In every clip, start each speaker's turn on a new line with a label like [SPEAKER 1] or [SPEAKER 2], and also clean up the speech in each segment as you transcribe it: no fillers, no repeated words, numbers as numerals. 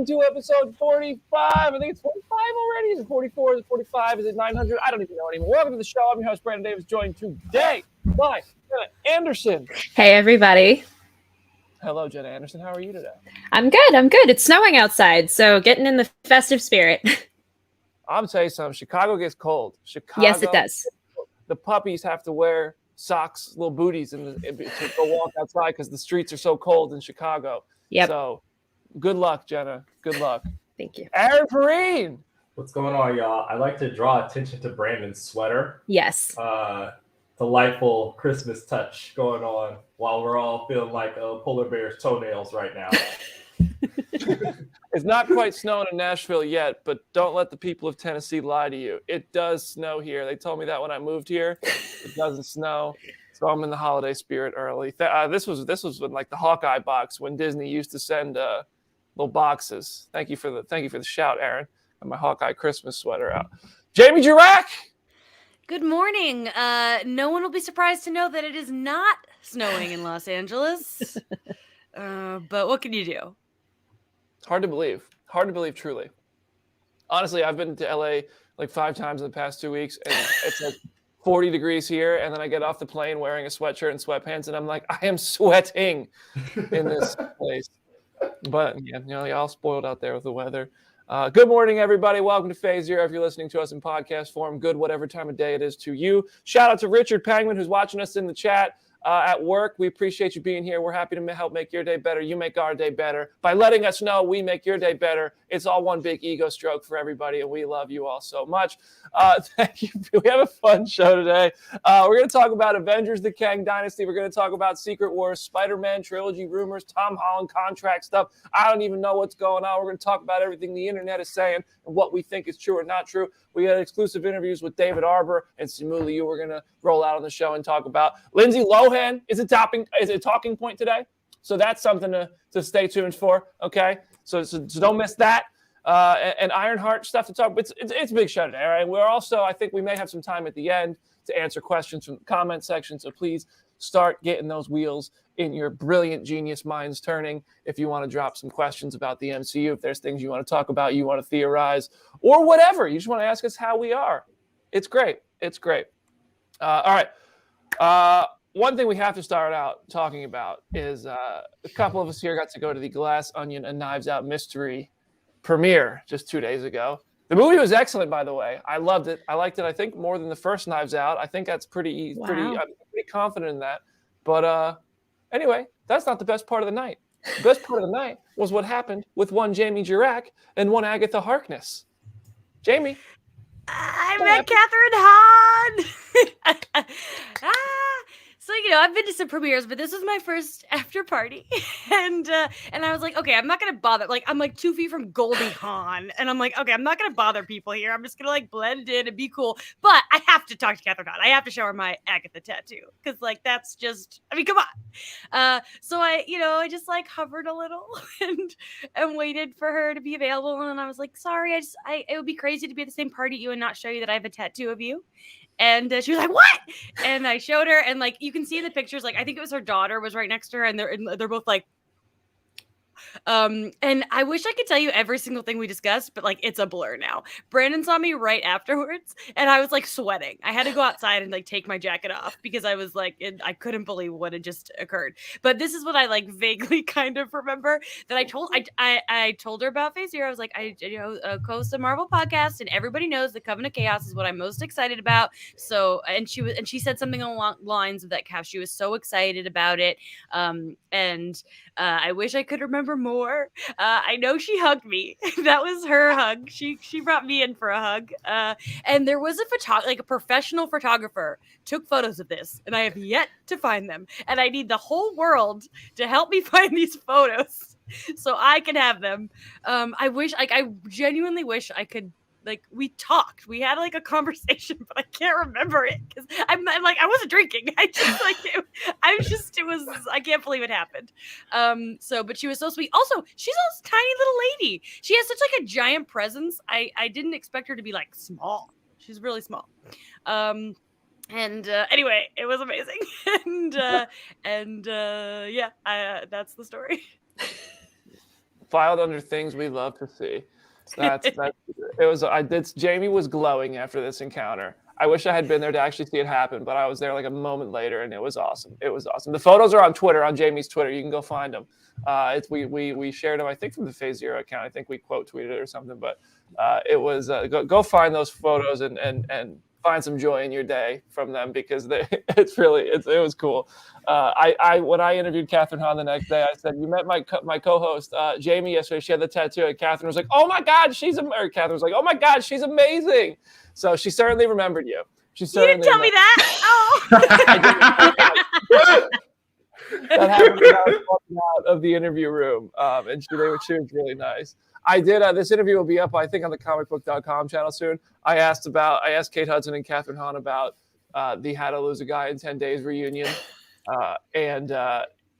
[SPEAKER 1] Season 2, Episode 45. I think it's 45 already. Is it 44? Is it 45? Is it 900? I don't even know anymore. Welcome to the show. I'm your host, Brandon Davis, joined today by Jenna Anderson.
[SPEAKER 2] Hey, everybody.
[SPEAKER 1] Hello, Jenna Anderson. How are you today?
[SPEAKER 2] I'm good. It's snowing outside, so getting in the festive spirit.
[SPEAKER 1] I'm telling you something. Chicago gets cold.
[SPEAKER 2] Yes, it does.
[SPEAKER 1] The puppies have to wear socks, little booties, to go walk outside because the streets are so cold in Chicago.
[SPEAKER 2] Yep.
[SPEAKER 1] So good luck, Jenna. Good luck.
[SPEAKER 2] Thank you.
[SPEAKER 1] Aaron Perrine.
[SPEAKER 3] What's going on, y'all? I like to draw attention to Brandon's sweater.
[SPEAKER 2] Yes.
[SPEAKER 3] Delightful Christmas touch going on while we're all feeling like polar bear's toenails right now.
[SPEAKER 1] It's not quite snowing in Nashville yet, but don't let the people of Tennessee lie to you. It does snow here. They told me that when I moved here. It doesn't snow, so I'm in the holiday spirit early. This was when, like, the Hawkeye box, when Disney used to send little boxes. Thank you for the shout, Aaron. And my Hawkeye Christmas sweater out. Jamie Jirac.
[SPEAKER 4] Good morning. No one will be surprised to know that it is not snowing in Los Angeles. But what can you do?
[SPEAKER 1] It's hard to believe. Hard to believe, truly. Honestly, I've been to LA like 5 times in the past 2 weeks, and it's like 40 degrees here, and then I get off the plane wearing a sweatshirt and sweatpants, and I'm like, I am sweating in this place. But yeah, y'all spoiled out there with the weather. Good morning, everybody. Welcome to Phase Zero. If you're listening to us in podcast form, good whatever time of day it is to you. Shout out to Richard Pangman, who's watching us in the chat at work. We appreciate you being here. We're happy to help make your day better. You make our day better. By letting us know we make your day better, it's all one big ego stroke for everybody, and we love you all so much. Thank you. We have a fun show today. We're going to talk about Avengers, the Kang Dynasty. We're going to talk about Secret Wars, Spider-Man trilogy rumors, Tom Holland contract stuff. I don't even know what's going on. We're going to talk about everything the internet is saying and what we think is true or not true. We got exclusive interviews with David Harbour and Simu. We're going to roll out on the show and talk about. Lindsay Lohan is a talking point today. So that's something to stay tuned for, okay? So don't miss that. And Ironheart stuff to talk. It's a big show today, all right? We're also, I think we may have some time at the end to answer questions from the comment section. So please start getting those wheels in your brilliant genius minds turning if you want to drop some questions about the MCU, if there's things you want to talk about, you want to theorize, or whatever. You just want to ask us how we are. It's great. All right. One thing we have to start out talking about is a couple of us here got to go to the Glass Onion and Knives Out mystery premiere just 2 days ago. The movie was excellent, by the way. I loved it. I liked it, I think, more than the first Knives Out. I think that's pretty. I'm pretty confident in that. But anyway, that's not the best part of the night. The best part of the night was what happened with one Jamie Jirac and one Agatha Harkness. Jamie.
[SPEAKER 4] I met Catherine Hahn. So, I've been to some premieres, but this was my first after party. And I was like, okay, I'm not going to bother. Like, I'm like 2 feet from Goldie Hawn. And I'm like, okay, I'm not going to bother people here. I'm just going to like blend in and be cool. But I have to talk to Catherine Hahn. I have to show her my Agatha tattoo. Because like, that's just, come on. So I just like hovered a little and waited for her to be available. And I was like, sorry, it would be crazy to be at the same party you and not show you that I have a tattoo of you. And she was like, what? And I showed her, and like you can see in the pictures, like I think it was her daughter was right next to her, and they're both like, and I wish I could tell you every single thing we discussed, but like it's a blur now. Brandon saw me right afterwards, and I was like sweating. I had to go outside and like take my jacket off because I was like, I couldn't believe what had just occurred. But this is what I like vaguely kind of remember that I told her about Phase Zero. I was like, I host a Marvel podcast, and everybody knows the Covenant of Chaos is what I'm most excited about. So, and she said something along the lines of that. She was so excited about it, and I wish I could remember more. I know she hugged me. That was her hug. She brought me in for a hug. And there was a professional photographer took photos of this, and I have yet to find them. And I need the whole world to help me find these photos so I can have them. I genuinely wish I could. Like we talked, we had like a conversation, but I can't remember it because I'm like I wasn't drinking. I can't believe it happened. But she was so sweet. Also, she's a tiny little lady. She has such like a giant presence. I didn't expect her to be like small. She's really small. Anyway, it was amazing. That's the story.
[SPEAKER 1] filed under things we love to see. That's it was. Jamie was glowing after this encounter. I wish I had been there to actually see it happen, but I was there like a moment later, and it was awesome. It was awesome. The photos are on Twitter, on Jamie's Twitter. You can go find them. We shared them, I think, from the Phase Zero account. I think we quote tweeted it or something, but it was go find those photos and find some joy in your day from them, because it was cool. When I interviewed Catherine Hahn the next day, I said, "You met my co-host Jamie yesterday. She had the tattoo." And Catherine was like, "Oh my God, Catherine was like, "Oh my God, she's amazing." So she certainly remembered you.
[SPEAKER 4] You didn't tell me that. Oh.
[SPEAKER 1] That happened when I was walking out of the interview room, and she was really nice. I did. This interview will be up, I think, on the comicbook.com channel soon. I asked Kate Hudson and Catherine Hahn about the How to Lose a Guy in 10 Days reunion, and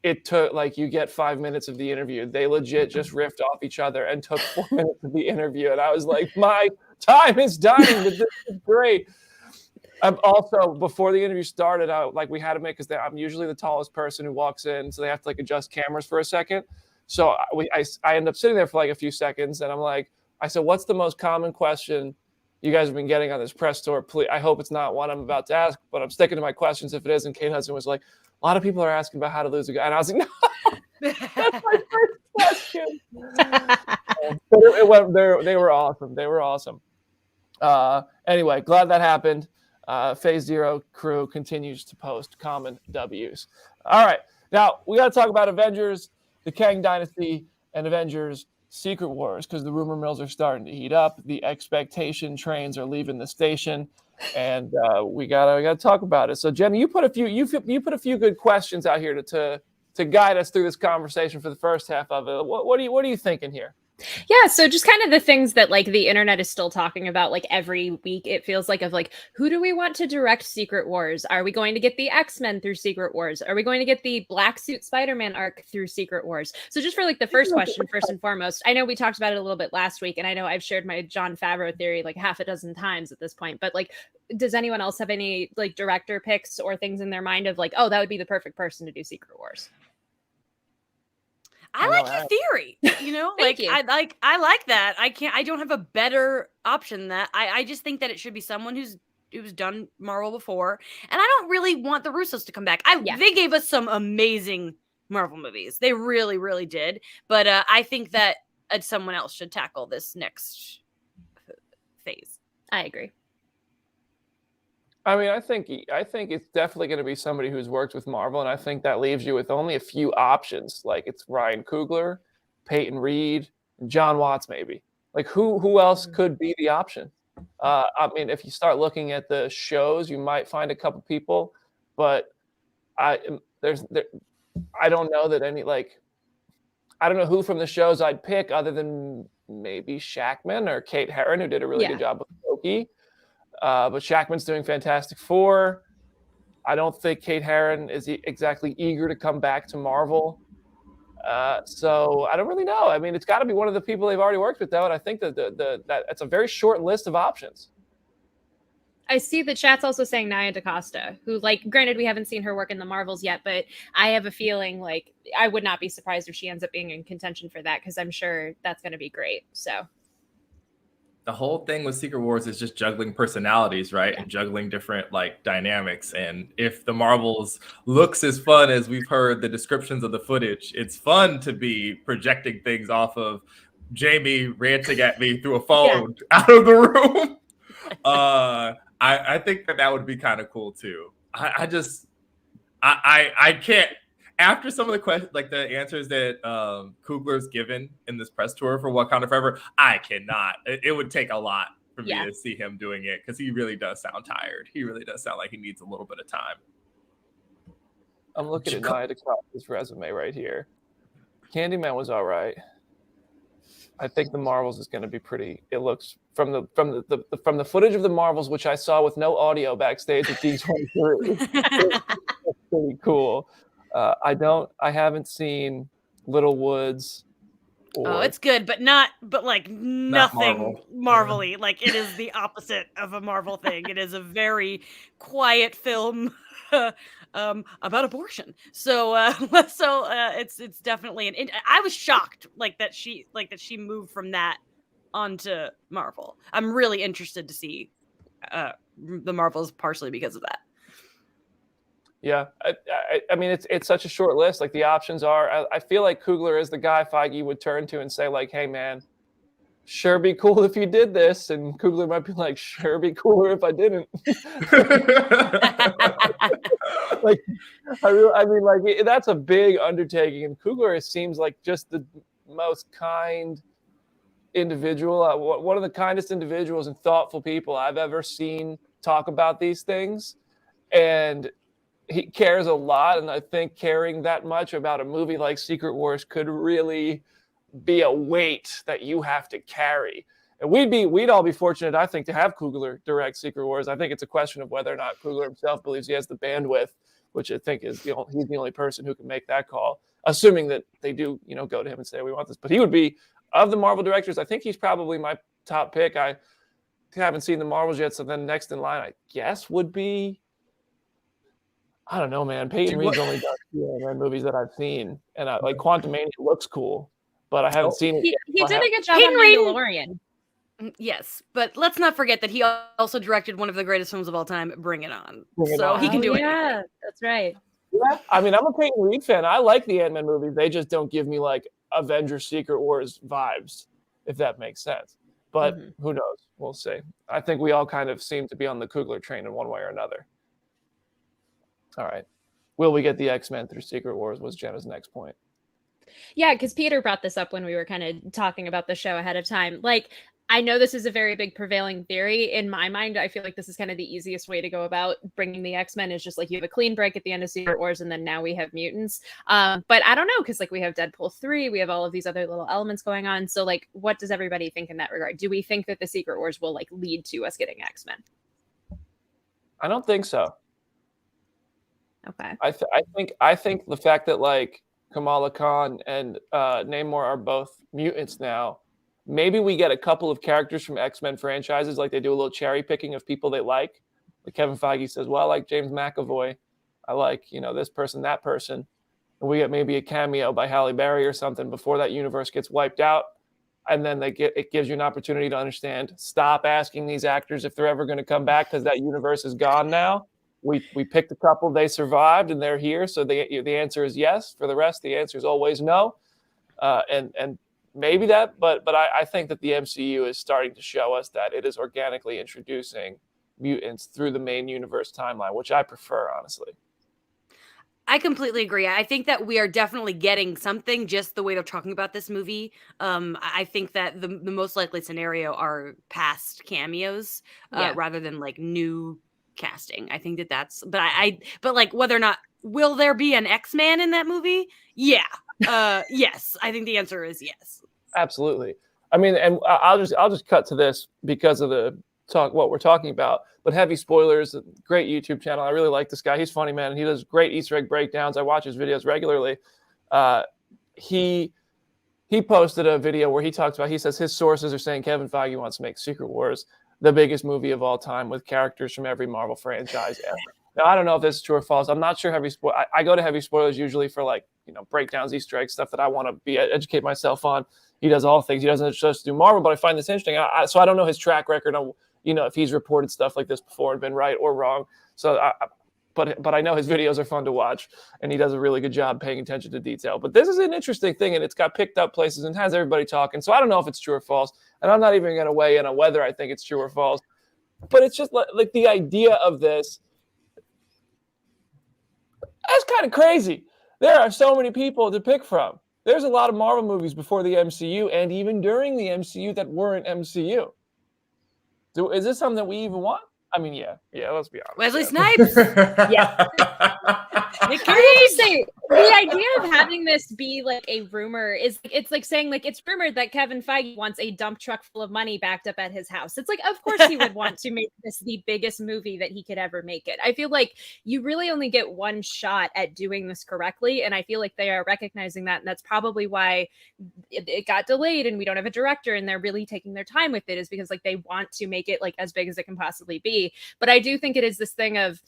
[SPEAKER 1] it took you get 5 minutes of the interview. They legit just riffed off each other and took 4 minutes of the interview, and I was like, my time is dying, but this is great. Also, before the interview started, we had to make, because I'm usually the tallest person who walks in, so they have to adjust cameras for a second. So I end up sitting there for a few seconds, and I said, "What's the most common question you guys have been getting on this press tour? Please, I hope it's not one I'm about to ask, but I'm sticking to my questions if it is." And Kate Hudson was like, "A lot of people are asking about how to lose a guy," and I was like, "No, that's my first question." They were awesome. They were awesome. Anyway, glad that happened. Phase Zero crew continues to post common W's. All right, now we got to talk about Avengers, the Kang Dynasty, and Avengers Secret Wars, because the rumor mills are starting to heat up. The expectation trains are leaving the station, and we gotta talk about it. So, Jenna, you put a few good questions out here to guide us through this conversation for the first half of it. What are you thinking here?
[SPEAKER 2] Yeah, so just kind of the things that the internet is still talking about every week. It feels of who do we want to direct Secret Wars? Are we going to get the X-Men through Secret Wars? Are we going to get the Black Suit Spider-Man arc through Secret Wars? So just for the first question, first and foremost, I know we talked about it a little bit last week, and I know I've shared my Jon Favreau theory half a dozen times at this point, but does anyone else have any director picks or things in their mind of oh, that would be the perfect person to do Secret Wars?
[SPEAKER 4] I like your theory, I like that. I don't have a better option than that. I just think that it should be someone who's done Marvel before, and I don't really want the Russos to come back. They gave us some amazing Marvel movies. They really, really did. But I think that someone else should tackle this next phase.
[SPEAKER 2] I agree.
[SPEAKER 1] I mean, I think it's definitely going to be somebody who's worked with Marvel, and I think that leaves you with only a few options. It's Ryan Coogler, Peyton Reed, and John Watts, maybe. Who else could be the option? I mean, if you start looking at the shows, you might find a couple people, but I don't know that any I don't know who from the shows I'd pick other than maybe Shackman or Kate Herron, who did a really good job with Loki. But Shackman's doing Fantastic Four. I don't think Kate Herron is exactly eager to come back to Marvel. So I don't really know. I mean, it's got to be one of the people they've already worked with, though, and I think that that's a very short list of options.
[SPEAKER 2] I see the chat's also saying Nia DaCosta, who, granted, we haven't seen her work in the Marvels yet, but I have a feeling I would not be surprised if she ends up being in contention for that, because I'm sure that's going to be great. So.
[SPEAKER 5] The whole thing with Secret Wars is just juggling personalities, right? And juggling different dynamics. And if the Marvels looks as fun as we've heard the descriptions of the footage, it's fun to be projecting things off of Jamie ranting at me through a phone out of the room. I think that would be kind of cool too. I can't. After some of the questions, the answers that Coogler's given in this press tour for Wakanda Forever, I cannot. It would take a lot for me to see him doing it, because he really does sound tired. He really does sound like he needs a little bit of time.
[SPEAKER 1] I'm looking at Nia DaCosta's resume right here. Candyman was all right. I think the Marvels is going to be pretty. It looks from the footage of the Marvels, which I saw with no audio backstage at D23. It's pretty cool. I haven't seen Little Woods. Or
[SPEAKER 4] it's good, but like nothing
[SPEAKER 5] Marvel.
[SPEAKER 4] Marvel-y. Like it is the opposite of a Marvel thing. It is a very quiet film about abortion. So it's definitely I was shocked that she moved from that onto Marvel. I'm really interested to see the Marvels partially because of that.
[SPEAKER 1] yeah, I mean, it's such a short list. Like the options are, I feel like Coogler is the guy Feige would turn to and say like, "Hey, man, sure be cool if you did this," and Coogler might be like, "Sure be cooler if I didn't." Like, I mean, like that's a big undertaking, and Coogler seems like just the most kind individual, one of the kindest individuals and thoughtful people I've ever seen talk about these things, and he cares a lot. And I think caring that much about a movie like Secret Wars could really be a weight that you have to carry. And we'd all be fortunate, I think, to have Coogler direct Secret Wars. I think it's a question of whether or not Coogler himself believes he has the bandwidth, which I think is he's the only person who can make that call, assuming that they do, go to him and say, we want this. But he would be, of the Marvel directors, I think he's probably my top pick. I haven't seen the Marvels yet, so then next in line, I guess, would be, I don't know, man. Peyton Reed's only done 2 Ant-Man movies that I've seen, and like Quantumania looks cool, but I haven't seen it yet.
[SPEAKER 2] He did a good job
[SPEAKER 4] Peyton
[SPEAKER 2] on
[SPEAKER 4] Reed-
[SPEAKER 2] Mandalorian.
[SPEAKER 4] Yes, but let's not forget that he also directed one of the greatest films of all time, Bring It On.
[SPEAKER 1] Bring It
[SPEAKER 4] So
[SPEAKER 1] On.
[SPEAKER 4] he can do it.
[SPEAKER 2] Yeah, that's right.
[SPEAKER 1] Yeah, I mean, I'm a Peyton Reed fan. I like the Ant-Man movies. They just don't give me like Avengers Secret Wars vibes, if that makes sense. But who knows? We'll see. I think we all kind of seem to be on the Coogler train in one way or another. All right. Will we get the X-Men through Secret Wars was Jenna's next point.
[SPEAKER 2] Yeah, because Peter brought this up when we were kind of talking about the show ahead of time. Like, I know this is a very big prevailing theory. In my mind, I feel like this is kind of the easiest way to go about bringing the X-Men is just like you have a clean break at the end of Secret Wars and then now we have mutants. But I don't know, because like we have Deadpool 3, we have all of these other little elements going on. So like, what does everybody think in that regard? Do we think that the Secret Wars will like lead to us getting X-Men?
[SPEAKER 1] I don't think so.
[SPEAKER 2] Okay.
[SPEAKER 1] I think the fact that like Kamala Khan and Namor are both mutants now, maybe we get a couple of characters from X-Men franchises, like they do a little cherry picking of people they like. Like Kevin Feige says, well, I like James McAvoy. I like, this person, that person. And we get maybe a cameo by Halle Berry or something before that universe gets wiped out. And then it gives you an opportunity to understand, stop asking these actors if they're ever going to come back because that universe is gone now. We picked a couple, they survived, and they're here. So the answer is yes. For the rest, the answer is always no. And maybe that, but I think that the MCU is starting to show us that it is organically introducing mutants through the main universe timeline, which I prefer, honestly.
[SPEAKER 4] I completely agree. I think that we are definitely getting something just the way they're talking about this movie. I think that the most likely scenario are past cameos rather than like new casting. I think that's, but like whether or not, will there be an X-Man in that movie? Yeah. Yes. I think the answer is yes.
[SPEAKER 1] Absolutely. I mean, and I'll just cut to this because of the talk, what we're talking about, but heavy spoilers, great YouTube channel. I really like this guy. He's funny, man. And he does great Easter egg breakdowns. I watch his videos regularly. He posted a video where he talks about, he says his sources are saying Kevin Feige wants to make Secret Wars the biggest movie of all time with characters from every Marvel franchise ever. Now, I don't know if this is true or false. I'm not sure I go to heavy spoilers usually for like, breakdowns, Easter eggs, stuff that I want to educate myself on. He does all things. He doesn't just do Marvel, but I find this interesting. So I don't know his track record on, if he's reported stuff like this before and been right or wrong. So, but I know his videos are fun to watch, and he does a really good job paying attention to detail. But this is an interesting thing, and it's got picked up places and has everybody talking. So I don't know if it's true or false, and I'm not even going to weigh in on whether I think it's true or false. But it's just like the idea of this. That's kind of crazy. There are so many people to pick from. There's a lot of Marvel movies before the MCU and even during the MCU that weren't MCU. Is this something that we even want? I mean, yeah, let's be honest.
[SPEAKER 4] Wesley Snipes.
[SPEAKER 2] Yeah.
[SPEAKER 4] Nick
[SPEAKER 2] I will
[SPEAKER 4] Cage.
[SPEAKER 2] just say, The idea of having this be like a rumor is it's like saying like it's rumored that Kevin Feige wants a dump truck full of money backed up at his house. It's like, of course he would want to make this the biggest movie that he could ever make it. I feel like you really only get one shot at doing this correctly, and I feel like they are recognizing that, and that's probably why it got delayed and we don't have a director, and they're really taking their time with it, is because like they want to make it like as big as it can possibly be. But I do think it is this thing of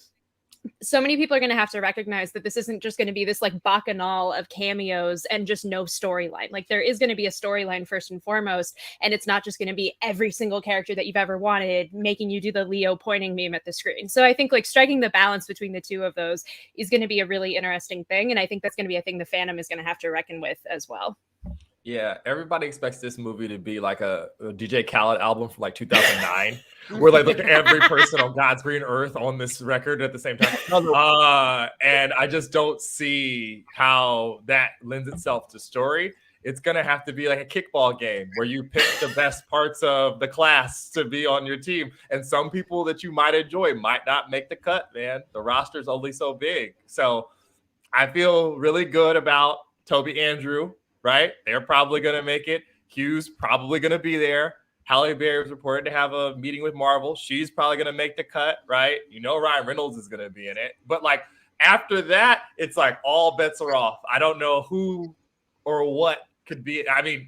[SPEAKER 2] so many people are going to have to recognize that this isn't just going to be this like bacchanal of cameos and just no storyline. Like there is going to be a storyline first and foremost, and it's not just going to be every single character that you've ever wanted, making you do the Leo pointing meme at the screen. So I think like striking the balance between the two of those is going to be a really interesting thing, and I think that's going to be a thing the fandom is going to have to reckon with as well.
[SPEAKER 5] Yeah, everybody expects this movie to be like a DJ Khaled album from like 2009, where like look at every person on God's green earth on this record at the same time. And I just don't see how that lends itself to story. It's gonna have to be like a kickball game where you pick the best parts of the class to be on your team, and some people that you might enjoy might not make the cut. Man, the roster's only so big, so I feel really good about Toby Andrew. Right? They're probably going to make it. Hugh's probably going to be there. Halle Berry was reported to have a meeting with Marvel. She's probably going to make the cut, right? You know Ryan Reynolds is going to be in it. But, like, after that, it's like all bets are off. I don't know who or what could be. I mean,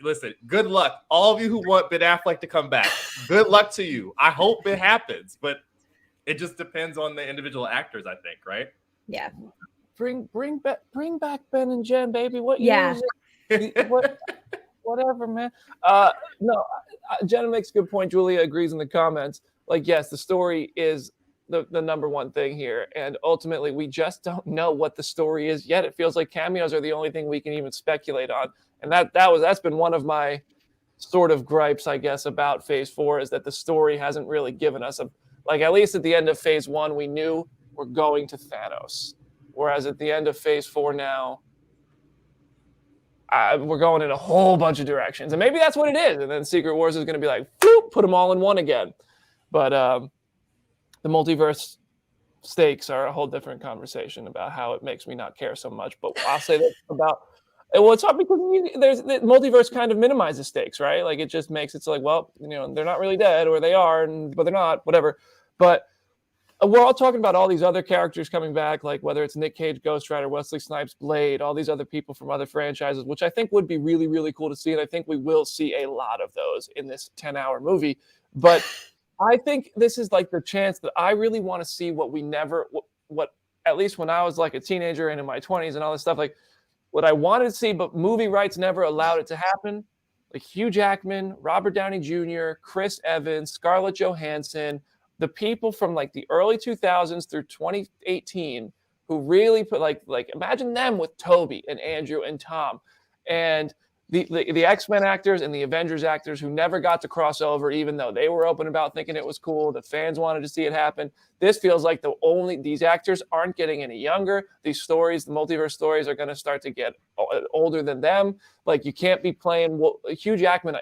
[SPEAKER 5] listen, good luck. All of you who want Ben Affleck to come back, good luck to you. I hope it happens. But it just depends on the individual actors, I think, right?
[SPEAKER 2] Yeah.
[SPEAKER 1] Bring back Ben and Jen, baby. What?
[SPEAKER 2] Yeah.
[SPEAKER 1] Whatever, man. No, Jenna makes a good point. Julia agrees in the comments. Like, yes, the story is the number one thing here, and ultimately, we just don't know what the story is yet. It feels like cameos are the only thing we can even speculate on, and that's been one of my sort of gripes, I guess, about Phase 4 is that the story hasn't really given us at least at the end of Phase 1, we knew we're going to Thanos. Whereas at the end of Phase 4 now, we're going in a whole bunch of directions. And maybe that's what it is. And then Secret Wars is going to be like, whoop, put them all in one again. But the multiverse stakes are a whole different conversation about how it makes me not care so much. But I'll say that about – well, it's hard because the multiverse kind of minimizes stakes, right? Like it just makes it so like, well, they're not really dead, or they are, but they're not, whatever. But – we're all talking about all these other characters coming back, like whether it's Nick Cage, Ghost Rider, Wesley Snipes, Blade, all these other people from other franchises, which I think would be really, really cool to see. And I think we will see a lot of those in this 10-hour movie. But I think this is like the chance that I really want to see what at least when I was like a teenager and in my 20s and all this stuff, like what I wanted to see, but movie rights never allowed it to happen. Like Hugh Jackman, Robert Downey Jr., Chris Evans, Scarlett Johansson, the people from like the early 2000s through 2018 who really put like imagine them with Toby and Andrew and Tom and the X-Men actors and the Avengers actors who never got to cross over, even though they were open about thinking it was cool. The fans wanted to see it happen. This feels like these actors aren't getting any younger. These stories, the multiverse stories, are going to start to get older than them. Like you can't be playing Hugh Jackman.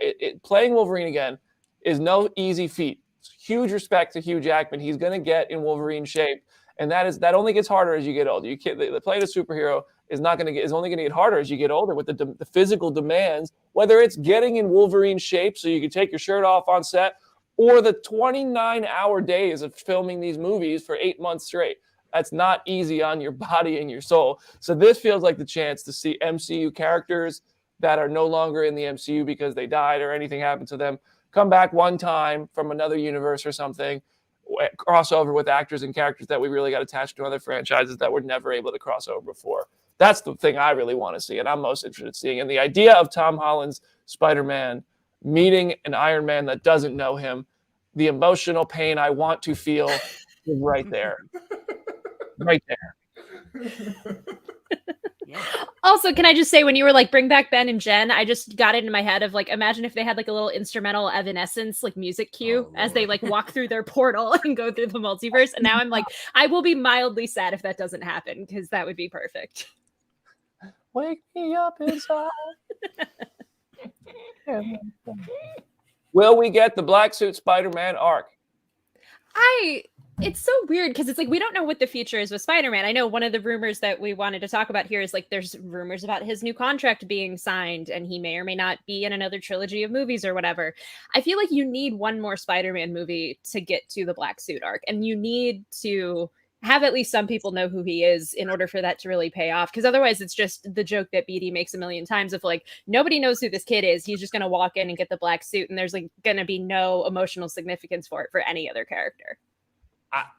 [SPEAKER 1] Playing Wolverine again is no easy feat. Huge respect to Hugh Jackman. He's going to get in Wolverine shape, and that only gets harder as you get older. You can't the playing a superhero is only going to get harder as you get older with the physical demands. Whether it's getting in Wolverine shape so you can take your shirt off on set, or the 29-hour days of filming these movies for 8 months straight. That's not easy on your body and your soul. So this feels like the chance to see MCU characters that are no longer in the MCU because they died or anything happened to them come back one time from another universe or something, cross over with actors and characters that we really got attached to other franchises that were never able to cross over before. That's the thing I really want to see, and I'm most interested in seeing. And the idea of Tom Holland's Spider-Man meeting an Iron Man that doesn't know him, the emotional pain I want to feel is right there. Right there.
[SPEAKER 2] Also, can I just say, when you were like, bring back Ben and Jen, I just got it in my head of like, imagine if they had like a little instrumental Evanescence like music cue as they like walk through their portal and go through the multiverse. And now I'm like, I will be mildly sad if that doesn't happen, because that would be perfect.
[SPEAKER 1] Wake me up inside. Will we get the Black Suit Spider-Man arc?
[SPEAKER 2] It's so weird because it's like we don't know what the future is with Spider-Man. I know one of the rumors that we wanted to talk about here is like there's rumors about his new contract being signed and he may or may not be in another trilogy of movies or whatever. I feel like you need one more Spider-Man movie to get to the Black Suit arc, and you need to have at least some people know who he is in order for that to really pay off, because otherwise it's just the joke that BD makes a million times of like nobody knows who this kid is. He's just going to walk in and get the black suit and there's like going to be no emotional significance for it for any other character.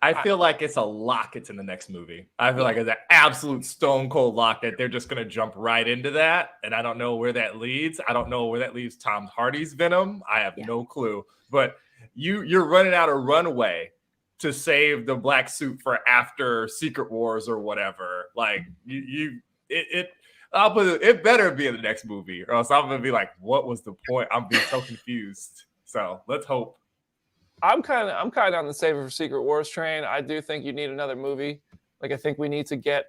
[SPEAKER 5] I feel like it's a lock. It's in the next movie. I feel like it's an absolute stone cold lock that they're just going to jump right into that. And I don't know where that leads. I don't know where that leaves Tom Hardy's Venom. I have no clue. But you're running out of runway to save the black suit for after Secret Wars or whatever. Like I'll put it better be in the next movie, or else I'm gonna be like, what was the point? I'm being so confused. So let's hope.
[SPEAKER 1] I'm kind of on the saver for Secret Wars train. I do think you need another movie. Like I think we need to get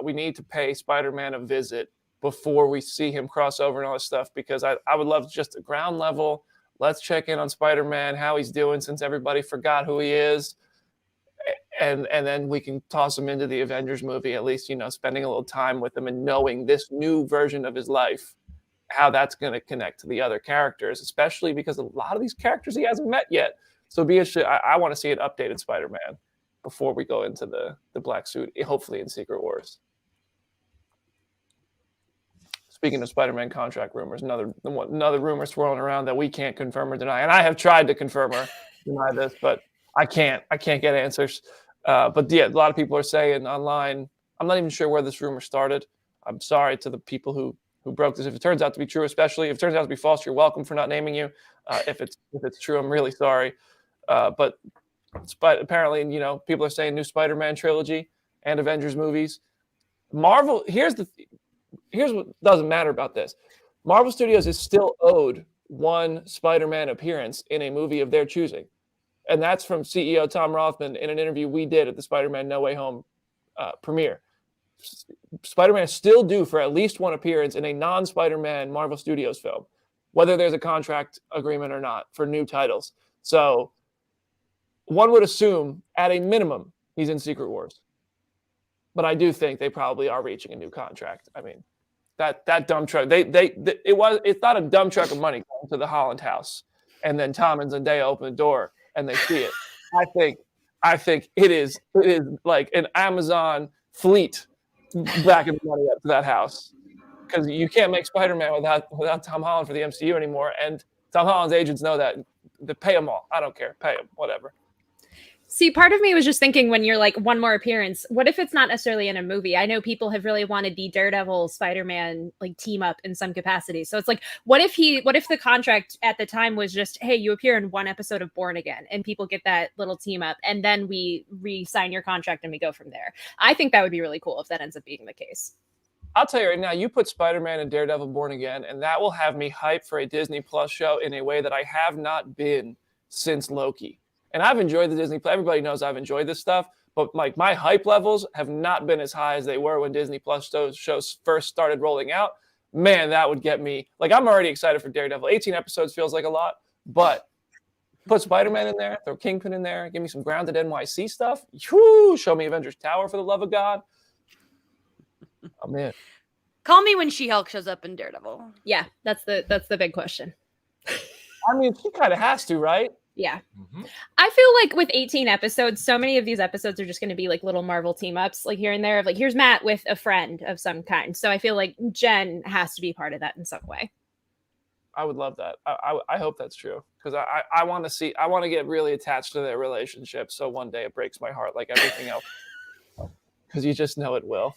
[SPEAKER 1] we need to pay Spider-Man a visit before we see him cross over and all this stuff, because I would love just a ground level. Let's check in on Spider-Man, how he's doing since everybody forgot who he is. And then we can toss him into the Avengers movie, at least, spending a little time with him and knowing this new version of his life, how that's going to connect to the other characters, especially because a lot of these characters he hasn't met yet. So I want to see an updated Spider-Man before we go into the black suit, hopefully in Secret Wars. Speaking of Spider-Man contract rumors, another rumor swirling around that we can't confirm or deny. And I have tried to confirm or deny this, but I can't get answers. But yeah, a lot of people are saying online, I'm not even sure where this rumor started. I'm sorry to the people who broke this. If it turns out to be true, especially if it turns out to be false, you're welcome for not naming you. If it's true, I'm really sorry. But apparently, people are saying new Spider-Man trilogy and Avengers movies. Marvel, here's what doesn't matter about this. Marvel Studios is still owed one Spider-Man appearance in a movie of their choosing. And that's from CEO Tom Rothman in an interview we did at the Spider-Man No Way Home premiere. Spider-Man is still due for at least one appearance in a non-Spider-Man Marvel Studios film, whether there's a contract agreement or not for new titles. So one would assume, at a minimum, he's in Secret Wars. But I do think they probably are reaching a new contract. I mean, that dump truck, it's not a dump truck of money going to the Holland house, and then Tom and Zendaya open the door and they see it. I think it is like an Amazon fleet backing the money up to that house, because you can't make Spider-Man without Tom Holland for the MCU anymore, and Tom Holland's agents know that. They pay them all. I don't care. Pay them, whatever.
[SPEAKER 2] See, part of me was just thinking, when you're like one more appearance, what if it's not necessarily in a movie? I know people have really wanted the Daredevil Spider-Man like team up in some capacity. So it's like, what if the contract at the time was just, hey, you appear in one episode of Born Again and people get that little team up and then we re-sign your contract and we go from there. I think that would be really cool if that ends up being the case.
[SPEAKER 1] I'll tell you right now, you put Spider-Man and Daredevil Born Again, and that will have me hyped for a Disney Plus show in a way that I have not been since Loki. And I've enjoyed the Disney Plus. Everybody knows I've enjoyed this stuff, but like my hype levels have not been as high as they were when Disney Plus shows first started rolling out. Man, that would get me. Like, I'm already excited for Daredevil. 18 episodes feels like a lot, but put Spider-Man in there, throw Kingpin in there, give me some grounded NYC stuff. Whew, show me Avengers Tower, for the love of God. I'm in.
[SPEAKER 4] Call me when She-Hulk shows up in Daredevil.
[SPEAKER 2] Yeah, that's the big question.
[SPEAKER 1] I mean, she kind of has to, right?
[SPEAKER 2] Yeah.
[SPEAKER 5] Mm-hmm.
[SPEAKER 2] I feel like with 18 episodes, so many of these episodes are just going to be like little Marvel team ups, like here and there, of like, here's Matt with a friend of some kind. So I feel like Jen has to be part of that in some way.
[SPEAKER 1] I would love that. I hope that's true, because I want to get really attached to their relationship. So one day it breaks my heart like everything else, because you just know it will.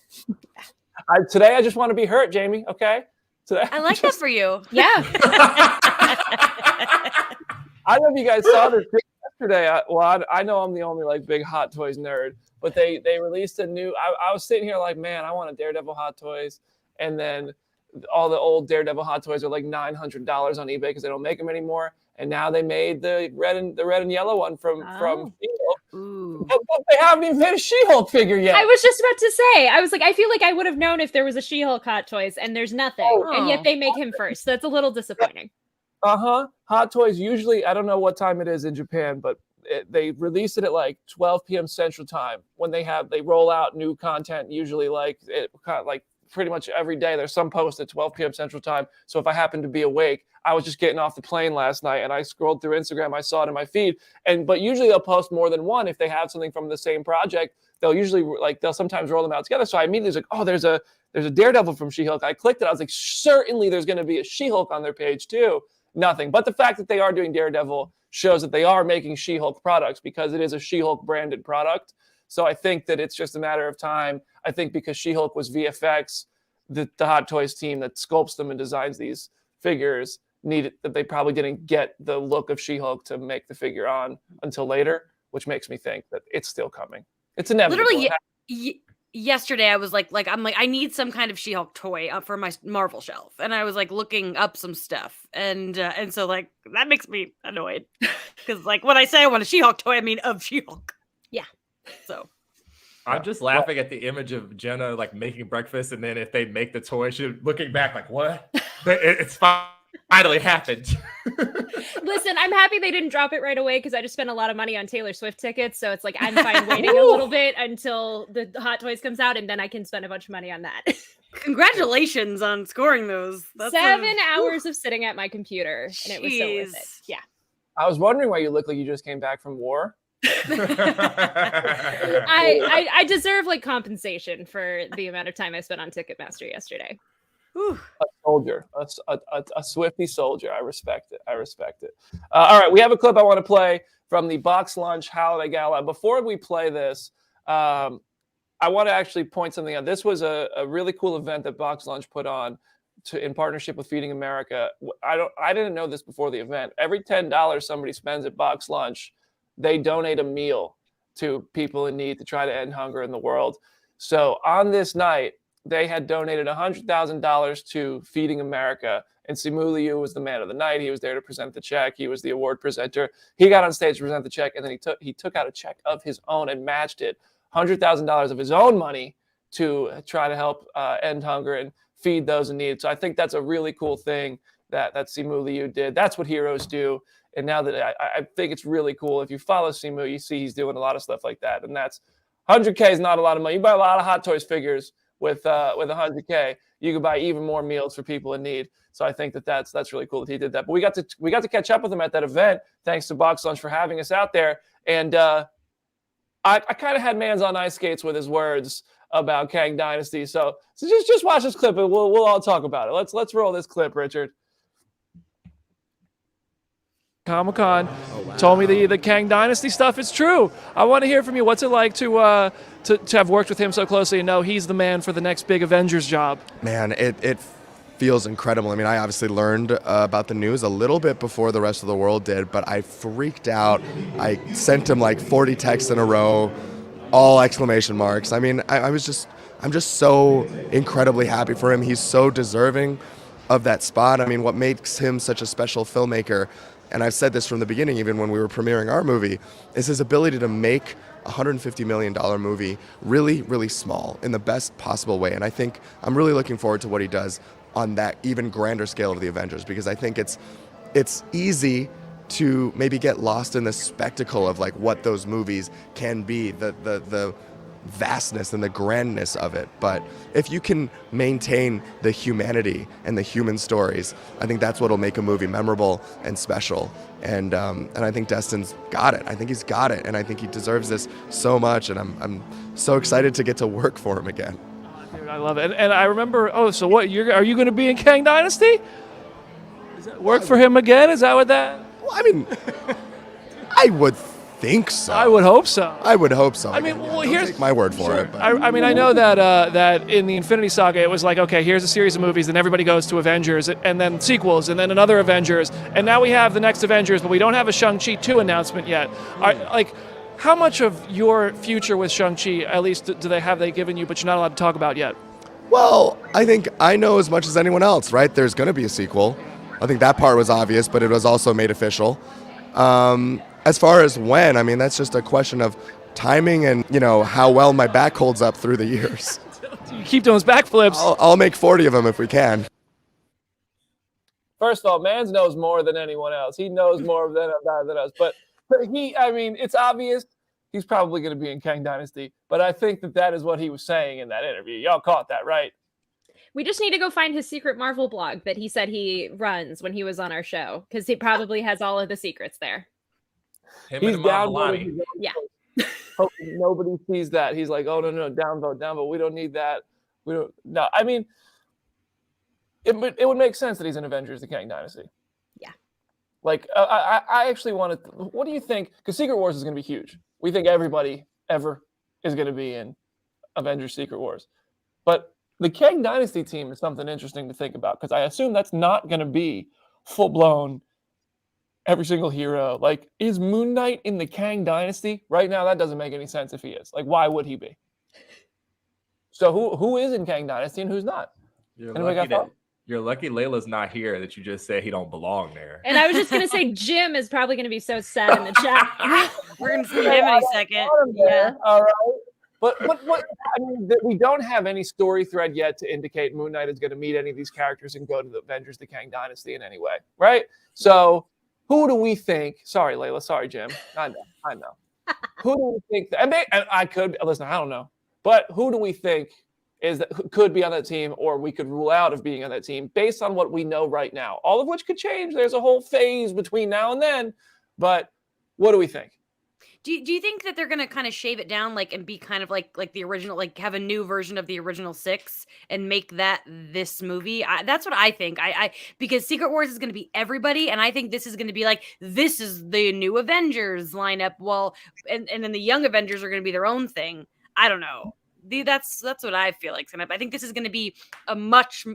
[SPEAKER 1] Today I just want to be hurt, Jamie. Okay. Today
[SPEAKER 4] I like that for you.
[SPEAKER 2] Yeah.
[SPEAKER 1] I don't know if you guys saw this yesterday. I know I'm the only like big Hot Toys nerd, but they released a new. I was sitting here like, man, I want a Daredevil Hot Toys, and then all the old Daredevil Hot Toys are like $900 on eBay because they don't make them anymore. And now they made the red and yellow one from She-Hulk. But they haven't even made a She-Hulk figure yet.
[SPEAKER 2] I was just about to say, I was like, I feel like I would have known if there was a She-Hulk Hot Toys, and there's nothing, and yet they make him first. So that's a little disappointing.
[SPEAKER 1] Hot Toys usually, I don't know what time it is in Japan, but they release it at like 12 p.m. Central Time when they roll out new content. Usually like pretty much every day there's some post at 12 p.m. Central Time. So if I happen to be awake, I was just getting off the plane last night and I scrolled through Instagram. I saw it in my feed. But usually they'll post more than one if they have something from the same project. They'll sometimes roll them out together. So I immediately was like, oh, there's a Daredevil from She-Hulk. I clicked it. I was like, certainly there's going to be a She-Hulk on their page too. Nothing. But the fact that they are doing Daredevil shows that they are making She-Hulk products because it is a She-Hulk branded product. So I think that it's just a matter of time. I think because She-Hulk was VFX, the Hot Toys team that sculpts them and designs these figures that they probably didn't get the look of She-Hulk to make the figure on until later, which makes me think that it's still coming. It's inevitable.
[SPEAKER 4] Literally, yesterday I was like, I need some kind of She-Hulk toy for my Marvel shelf, and I was like looking up some stuff, and so like that makes me annoyed because like when I say I want a She-Hulk toy, I mean of She-Hulk.
[SPEAKER 2] Yeah.
[SPEAKER 4] So
[SPEAKER 5] I'm just laughing at the image of Jenna like making breakfast, and then if they make the toy, she's looking back like, what? It's finally happened.
[SPEAKER 2] Listen, I'm happy they didn't drop it right away because I just spent a lot of money on Taylor Swift tickets. So it's like I'm fine waiting a little bit until the Hot Toys comes out, and then I can spend a bunch of money on that.
[SPEAKER 4] congratulations on scoring those. That's
[SPEAKER 2] 7 hours of sitting at my computer, and it was so worth it. Yeah.
[SPEAKER 1] I was wondering why you look like you just came back from war.
[SPEAKER 2] I deserve like compensation for the amount of time I spent on Ticketmaster yesterday.
[SPEAKER 1] A soldier, a Swifty soldier. I respect it. All right, we have a clip I want to play from the Box Lunch Holiday Gala. Before we play this, I want to actually point something out. This was a really cool event that Box Lunch put on in partnership with Feeding America. I didn't know this before the event. Every $10 somebody spends at Box Lunch, they donate a meal to people in need to try to end hunger in the world. So on this night, they had donated $100,000 to Feeding America, and Simu Liu was the man of the night. He was there to present the check. He was the award presenter. He got on stage to present the check, and then he took out a check of his own and matched it, $100,000 of his own money to try to help end hunger and feed those in need. So I think that's a really cool thing that Simu Liu did. That's what heroes do. And now that I think it's really cool. If you follow Simu, you see he's doing a lot of stuff like that. And that's $100K is not a lot of money. You buy a lot of Hot Toys figures with $100K, you could buy even more meals for people in need. So I think that's really cool that he did that. But we got to catch up with him at that event. Thanks to Box Lunch for having us out there. And I kind of had man's on ice skates with his words about Kang Dynasty. So just watch this clip and we'll all talk about it. Let's roll this clip, Richard. Comic-Con told me the Kang Dynasty stuff is true. I want to hear from you. What's it like to have worked with him so closely and know he's the man for the next big Avengers job?
[SPEAKER 6] Man, it feels incredible. I mean, I obviously learned about the news a little bit before the rest of the world did, but I freaked out. I sent him like 40 texts in a row, all exclamation marks. I mean, I'm just so incredibly happy for him. He's so deserving of that spot. I mean, what makes him such a special filmmaker, and I've said this from the beginning, even when we were premiering our movie, is his ability to make a $150 million movie really, really small in the best possible way. And I think I'm really looking forward to what he does on that even grander scale of the Avengers, because I think it's easy to maybe get lost in the spectacle of like what those movies can be, the vastness and the grandness of it. But if you can maintain the humanity and the human stories, I think that's what'll make a movie memorable and special. And I think Destin's got it. I think he's got it, and I think he deserves this so much. And I'm so excited to get to work for him again.
[SPEAKER 1] Oh, dude, I love it. And I remember. Oh, so what? Are you going to be in Kang Dynasty? Is that work for him again? Is that what that?
[SPEAKER 6] Well, I mean, I would think so.
[SPEAKER 1] I would hope so.
[SPEAKER 6] I would hope so.
[SPEAKER 1] I mean, well,
[SPEAKER 6] Don't
[SPEAKER 1] here's
[SPEAKER 6] take my word for it. But.
[SPEAKER 1] I mean, I know that in the Infinity Saga, it was like, okay, here's a series of movies, then everybody goes to Avengers, and then sequels, and then another Avengers, and now we have the next Avengers, but we don't have a Shang-Chi 2 announcement yet. How much of your future with Shang-Chi, at least, do they given you, but you're not allowed to talk about yet?
[SPEAKER 6] Well, I think I know as much as anyone else, right? There's going to be a sequel. I think that part was obvious, but it was also made official. As far as when, I mean, that's just a question of timing and, how well my back holds up through the years.
[SPEAKER 1] You keep doing those backflips.
[SPEAKER 6] I'll make 40 of them if we can.
[SPEAKER 1] First of all, Mans knows more than anyone else. He knows more than us. But I mean, it's obvious he's probably going to be in Kang Dynasty, but I think that is what he was saying in that interview. Y'all caught that, right?
[SPEAKER 2] We just need to go find his secret Marvel blog that he said he runs when he was on our show, because he probably has all of the secrets there.
[SPEAKER 1] He's downvoting.
[SPEAKER 2] Yeah.
[SPEAKER 1] Hoping nobody sees that. He's like, oh, no, downvote. We don't need that. We don't. No, I mean, it would make sense that he's in Avengers: The Kang Dynasty.
[SPEAKER 2] Yeah.
[SPEAKER 1] Like, I actually want to. What do you think? Because Secret Wars is going to be huge. We think everybody ever is going to be in Avengers: Secret Wars, but the Kang Dynasty team is something interesting to think about, because I assume that's not going to be full blown. Every single hero. Like, is Moon Knight in the Kang Dynasty? Right now, that doesn't make any sense if he is. Like, why would he be? So who is in Kang Dynasty and who's not?
[SPEAKER 5] You're lucky Layla's not here, that you just said he don't belong there.
[SPEAKER 2] And I was just going to say, Jim is probably going to be so sad in the chat.
[SPEAKER 4] We're going to see him in a second.
[SPEAKER 2] Yeah.
[SPEAKER 1] All right. But I mean, we don't have any story thread yet to indicate Moon Knight is going to meet any of these characters and go to the Avengers: The Kang Dynasty in any way, right? So who do we think? Sorry, Layla. Sorry, Jim. I know. Who do we think? And I could listen. I don't know, but who do we think could be on that team, or we could rule out of being on that team based on what we know right now? All of which could change. There's a whole phase between now and then, but what do we think?
[SPEAKER 4] Do you think that they're gonna kind of shave it down, like, and be kind of like the original, like have a new version of the original 6 and make that this movie? That's what I think. I because Secret Wars is gonna be everybody, and I think this is gonna be like, this is the new Avengers lineup. Well, and then the young Avengers are gonna be their own thing. I don't know. That's what I feel like. I think this is gonna be a much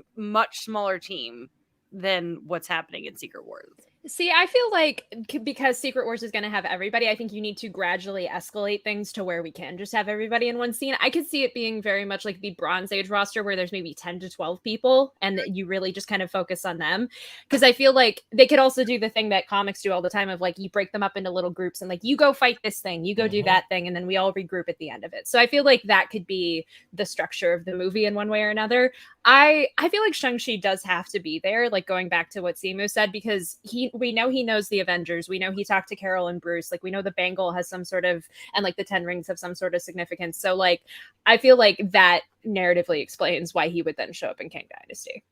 [SPEAKER 4] smaller team than what's happening in Secret Wars.
[SPEAKER 2] See, I feel like because Secret Wars is going to have everybody, I think you need to gradually escalate things to where we can just have everybody in one scene. I could see it being very much like the Bronze Age roster, where there's maybe 10 to 12 people and you really just kind of focus on them. Because I feel like they could also do the thing that comics do all the time of, like, you break them up into little groups and, like, you go fight this thing, you go do that thing, and then we all regroup at the end of it. So I feel like that could be the structure of the movie in one way or another. I feel like Shang-Chi does have to be there, like, going back to what Simu said, because we know he knows the Avengers. We know he talked to Carol and Bruce. Like, we know the bangle has some sort of, and like the 10 rings have some sort of significance. So, like, I feel like that narratively explains why he would then show up in Kang Dynasty.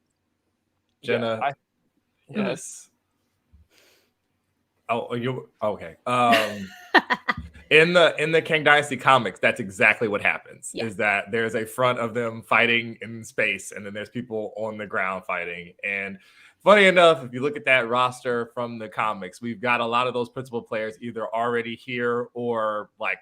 [SPEAKER 5] Jenna, yes. Oh, you okay? In the Kang Dynasty comics, that's exactly what happens. Yeah. Is that there's a front of them fighting in space, and then there's people on the ground fighting. And funny enough, if you look at that roster from the comics, we've got a lot of those principal players either already here or, like,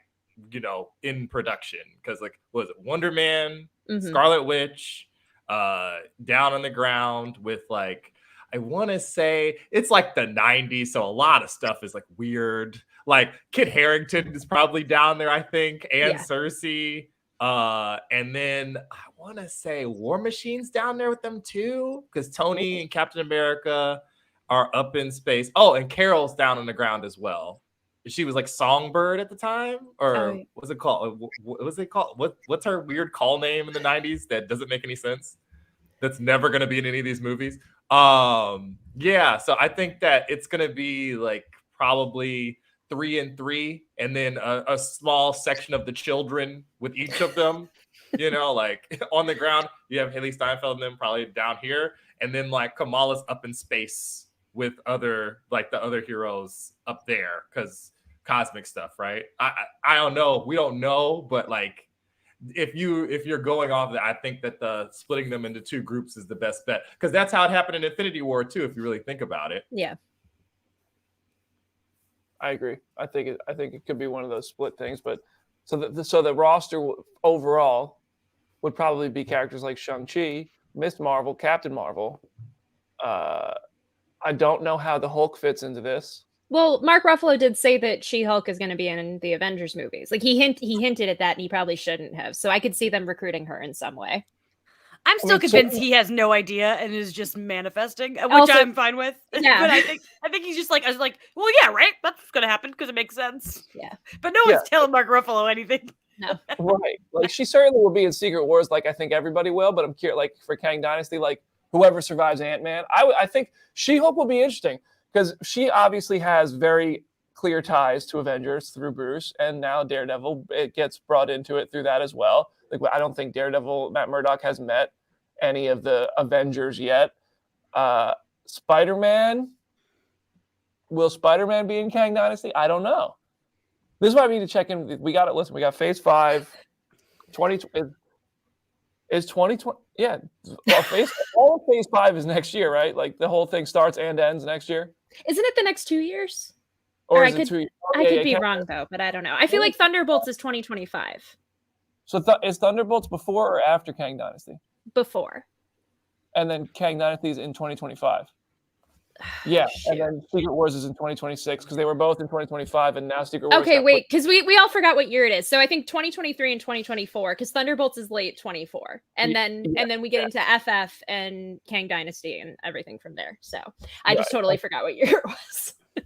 [SPEAKER 5] you know, in production. Because, like, what is it? Wonder Man, Scarlet Witch, down on the ground with, like, I want to say it's like the 90s, so a lot of stuff is, like, weird. Like, Kit Harington is probably down there, I think, and Cersei. And then I want to say War Machine's down there with them too, because Tony and Captain America are up in space. Oh, and Carol's down on the ground as well. She was like Songbird at the time, or what's it called? What's her weird call name in the 90s that doesn't make any sense? That's never going to be in any of these movies. Yeah, so I think that it's going to be like probably 3 and 3, and then a small section of the children with each of them, you know, like on the ground. You have Haley Steinfeld and them probably down here, and then like Kamala's up in space with the other heroes up there because cosmic stuff, right? I don't know. We don't know, but like if you're going off that, I think that the splitting them into 2 groups is the best bet, because that's how it happened in Infinity War too, if you really think about it.
[SPEAKER 2] Yeah.
[SPEAKER 1] I agree. I think it could be one of those split things, but so the roster overall would probably be characters like Shang-Chi, Miss Marvel, Captain Marvel. I don't know how the Hulk fits into this.
[SPEAKER 2] Well, Mark Ruffalo did say that She-Hulk is going to be in the Avengers movies. Like he hinted at that, and he probably shouldn't have. So I could see them recruiting her in some way.
[SPEAKER 4] I'm still convinced he has no idea and is just manifesting, which I'm fine with.
[SPEAKER 2] Yeah.
[SPEAKER 4] But I think he's just like, I was like, well, yeah, right? That's gonna happen because it makes sense.
[SPEAKER 2] Yeah.
[SPEAKER 4] But no one's telling Mark Ruffalo anything.
[SPEAKER 2] No.
[SPEAKER 1] Right. Like, she certainly will be in Secret Wars, like I think everybody will, but I'm curious, like for Kang Dynasty, like whoever survives Ant-Man, I think She-Hulk will be interesting because she obviously has very clear ties to Avengers through Bruce, and now Daredevil, it gets brought into it through that as well. Like, I don't think Daredevil, Matt Murdock, has met any of the Avengers yet. Spider-Man, will Spider-Man be in Kang Dynasty? I don't know. This is why we need to check in. We got it. Listen, we got Phase 5. 2020 is 2020. Yeah, well, all of Phase 5 is next year, right? Like the whole thing starts and ends next year.
[SPEAKER 2] Isn't it the next 2 years?
[SPEAKER 1] Or
[SPEAKER 2] I
[SPEAKER 1] is it
[SPEAKER 2] could,
[SPEAKER 1] 2 years?
[SPEAKER 2] I could be wrong though, but I don't know. I feel like Thunderbolts is 2025.
[SPEAKER 1] So is Thunderbolts before or after Kang Dynasty?
[SPEAKER 2] Before.
[SPEAKER 1] And then Kang Dynasty is in 2025. Yeah, and then Secret Wars is in 2026 because they were both in 2025, and now Secret Wars.
[SPEAKER 2] Okay, wait, because we all forgot what year it is. So I think 2023 and 2024, because Thunderbolts is late 24, and then we get into FF and Kang Dynasty and everything from there. So I just totally forgot what year it was.
[SPEAKER 1] Yeah.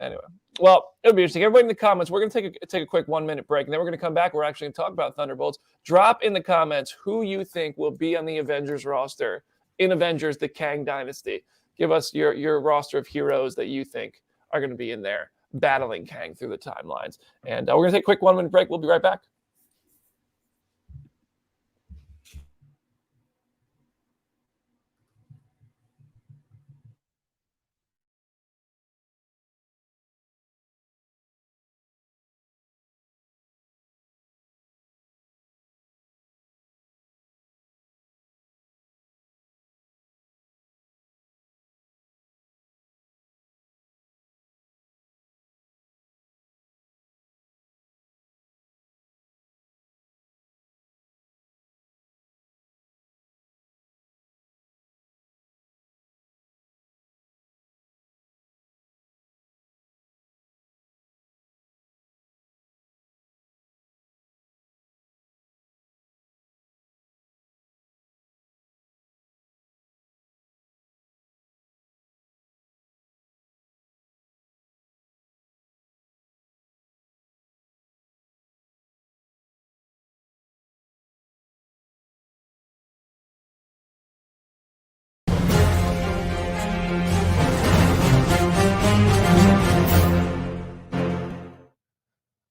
[SPEAKER 1] Anyway, well, it'll be interesting. Everybody in the comments, we're gonna take a quick 1 minute break, and then we're gonna come back. We're actually gonna talk about Thunderbolts. Drop in the comments who you think will be on the Avengers roster in Avengers: The Kang Dynasty. Give us your roster of heroes that you think are going to be in there battling Kang through the timelines. And we're going to take a quick 1 minute break. We'll be right back.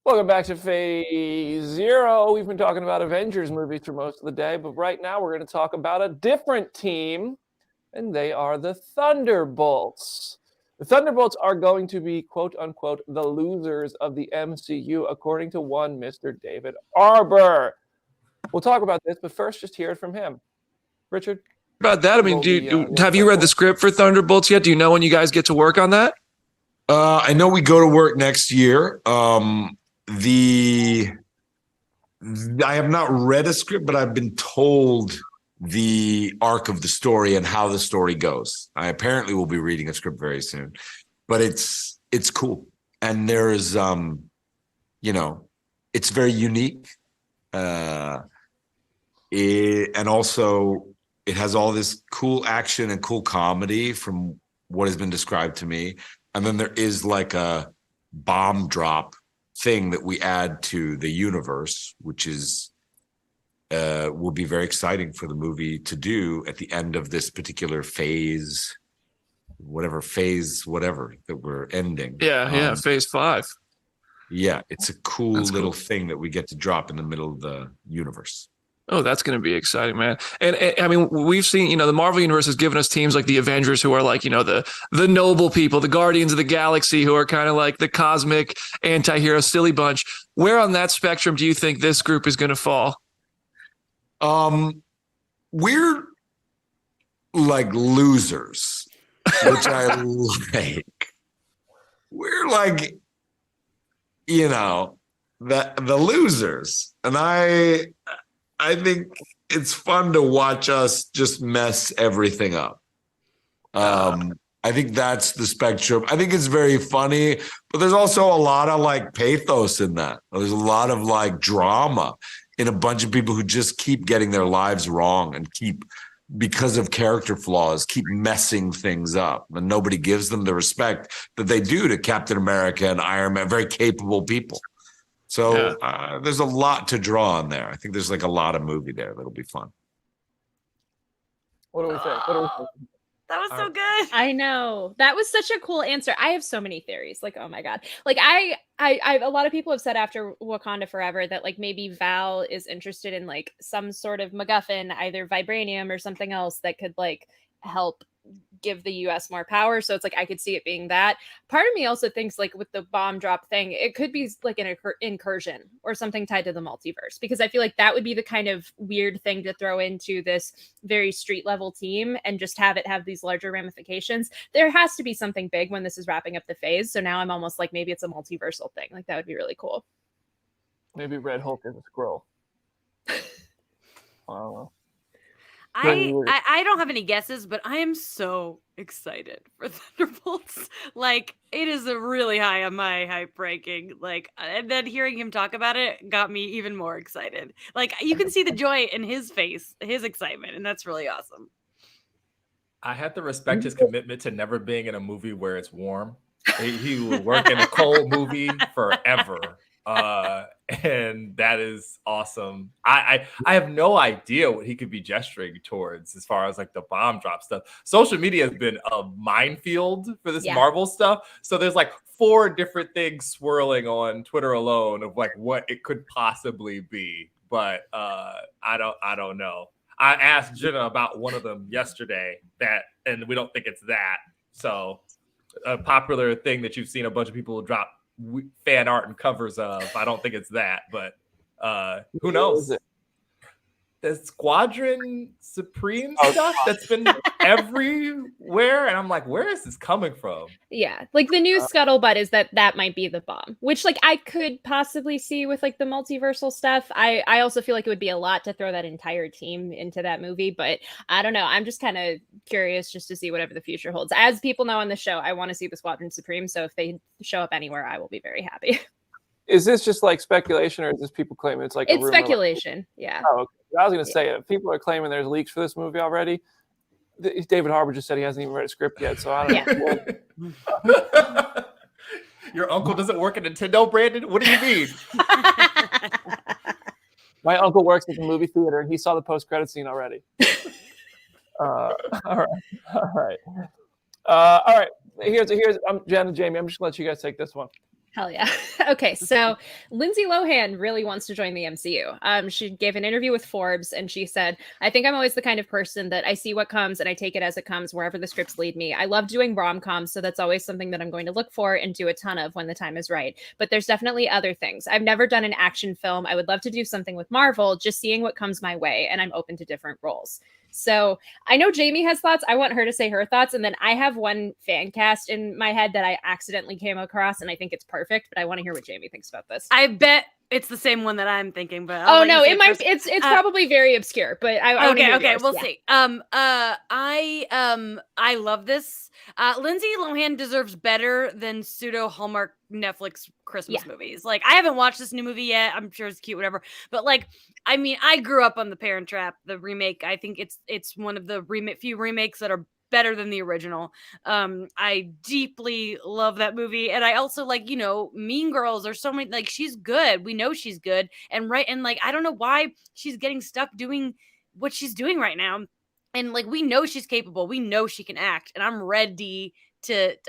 [SPEAKER 1] Welcome back to Phase 0. We've been talking about Avengers movies for most of the day, but right now we're going to talk about a different team, and they are the Thunderbolts. The Thunderbolts are going to be, quote unquote, the losers of the MCU, according to one Mr. David Harbour. We'll talk about this, but first, just hear it from him. Richard?
[SPEAKER 7] About that, I mean, have you read the script for Thunderbolts yet? Do you know when you guys get to work on that?
[SPEAKER 8] I know we go to work next year. I have not read a script, but I've been told the arc of the story and how the story goes. I apparently will be reading a script very soon, but it's cool. And there's, it's very unique. And also it has all this cool action and cool comedy from what has been described to me. And then there is like a bomb drop thing that we add to the universe, which is will be very exciting for the movie to do at the end of this particular phase, whatever that we're ending.
[SPEAKER 7] Yeah, Phase 5.
[SPEAKER 8] Yeah, it's a cool little thing that we get to drop in the middle of the universe.
[SPEAKER 7] Oh, that's going to be exciting, man. And I mean, we've seen, the Marvel Universe has given us teams like the Avengers who are like, the noble people, the Guardians of the Galaxy who are kind of like the cosmic anti-hero silly bunch. Where on that spectrum do you think this group is going to fall?
[SPEAKER 8] We're like losers, which I like. We're like, the losers. And I think it's fun to watch us just mess everything up. I think that's the spectrum. I think it's very funny, but there's also a lot of like pathos in that. There's a lot of like drama in a bunch of people who just keep getting their lives wrong and because of character flaws, keep messing things up. And nobody gives them the respect that they do to Captain America and Iron Man, very capable people. So there's a lot to draw on there. I think there's like a lot of movie there that'll be fun.
[SPEAKER 1] What do we think?
[SPEAKER 4] That was so good.
[SPEAKER 2] I know. That was such a cool answer. I have so many theories. Like, oh my God. Like I a lot of people have said after Wakanda Forever that like maybe Val is interested in like some sort of MacGuffin, either vibranium or something else that could like help give the US more power. So it's like I could see it being that. Part of me also thinks like with the bomb drop thing, it could be like an incursion or something tied to the multiverse, because I feel like that would be the kind of weird thing to throw into this very street level team and just have it have these larger ramifications. There has to be something big when this is wrapping up the phase. So now I'm almost like maybe it's a multiversal thing. Like that would be really cool.
[SPEAKER 1] Maybe Red Hulk is a scroll. I don't know.
[SPEAKER 4] I don't have any guesses, but I am so excited for Thunderbolts. Like, it is a really high on my hype ranking. Like, and then hearing him talk about it got me even more excited. Like, you can see the joy in his face, his excitement, and that's really awesome.
[SPEAKER 5] I have to respect his commitment to never being in a movie where it's warm. He will work in a cold movie forever. And that is awesome. I have no idea what he could be gesturing towards as far as like the bomb drop stuff. Social media has been a minefield for this Marvel stuff. So there's like 4 different things swirling on Twitter alone of like what it could possibly be. But I don't know. I asked Jenna about one of them yesterday and we don't think it's that. So a popular thing that you've seen a bunch of people drop fan art and covers of. I don't think it's that, but who knows? The Squadron Supreme stuff that's been everywhere, and I'm like, where is this coming from?
[SPEAKER 2] Yeah, like the new scuttlebutt is that might be the bomb, which like I could possibly see with like the multiversal stuff. I also feel like it would be a lot to throw that entire team into that movie, but I don't know. I'm just kind of curious just to see whatever the future holds. As people know on the show, I want to see the Squadron Supreme, so if they show up anywhere, I will be very happy.
[SPEAKER 1] Is this just like speculation, or is this people claiming it's like
[SPEAKER 2] it's
[SPEAKER 1] a rumor?
[SPEAKER 2] speculation? Yeah.
[SPEAKER 1] Oh, okay. I was going to say, if people are claiming there's leaks for this movie already, David Harbour just said he hasn't even read a script yet, so I don't know.
[SPEAKER 5] Your uncle doesn't work at Nintendo, Brandon? What do you mean?
[SPEAKER 1] My uncle works at the movie theater, and he saw the post-credit scene already. All right. Here's Jen and Jamie. I'm just going to let you guys take this one.
[SPEAKER 2] Hell yeah. Okay, so Lindsay Lohan really wants to join the MCU. She gave an interview with Forbes and she said, I think I'm always the kind of person that I see what comes and I take it as it comes wherever the scripts lead me. I love doing rom-coms, so that's always something that I'm going to look for and do a ton of when the time is right. But there's definitely other things. I've never done an action film. I would love to do something with Marvel, just seeing what comes my way, and I'm open to different roles. So I know Jamie has thoughts. I want her to say her thoughts. And then I have one fan cast in my head that I accidentally came across, and I think it's perfect, but I want to hear what Jamie thinks about this.
[SPEAKER 4] I bet it's the same one that I'm thinking, but
[SPEAKER 2] it might. It's probably very obscure, but
[SPEAKER 4] okay, we'll see. I love this. Lindsay Lohan deserves better than pseudo Hallmark Netflix Christmas movies. Like, I haven't watched this new movie yet. I'm sure it's cute, whatever. But like, I mean, I grew up on The Parent Trap, the remake. I think it's one of the few remakes that are better than the original. I deeply love that movie, and I also like, Mean Girls. There's so many, like, she's good. We know she's good, and like, I don't know why she's getting stuck doing what she's doing right now. And like, we know she's capable. We know she can act, and I'm ready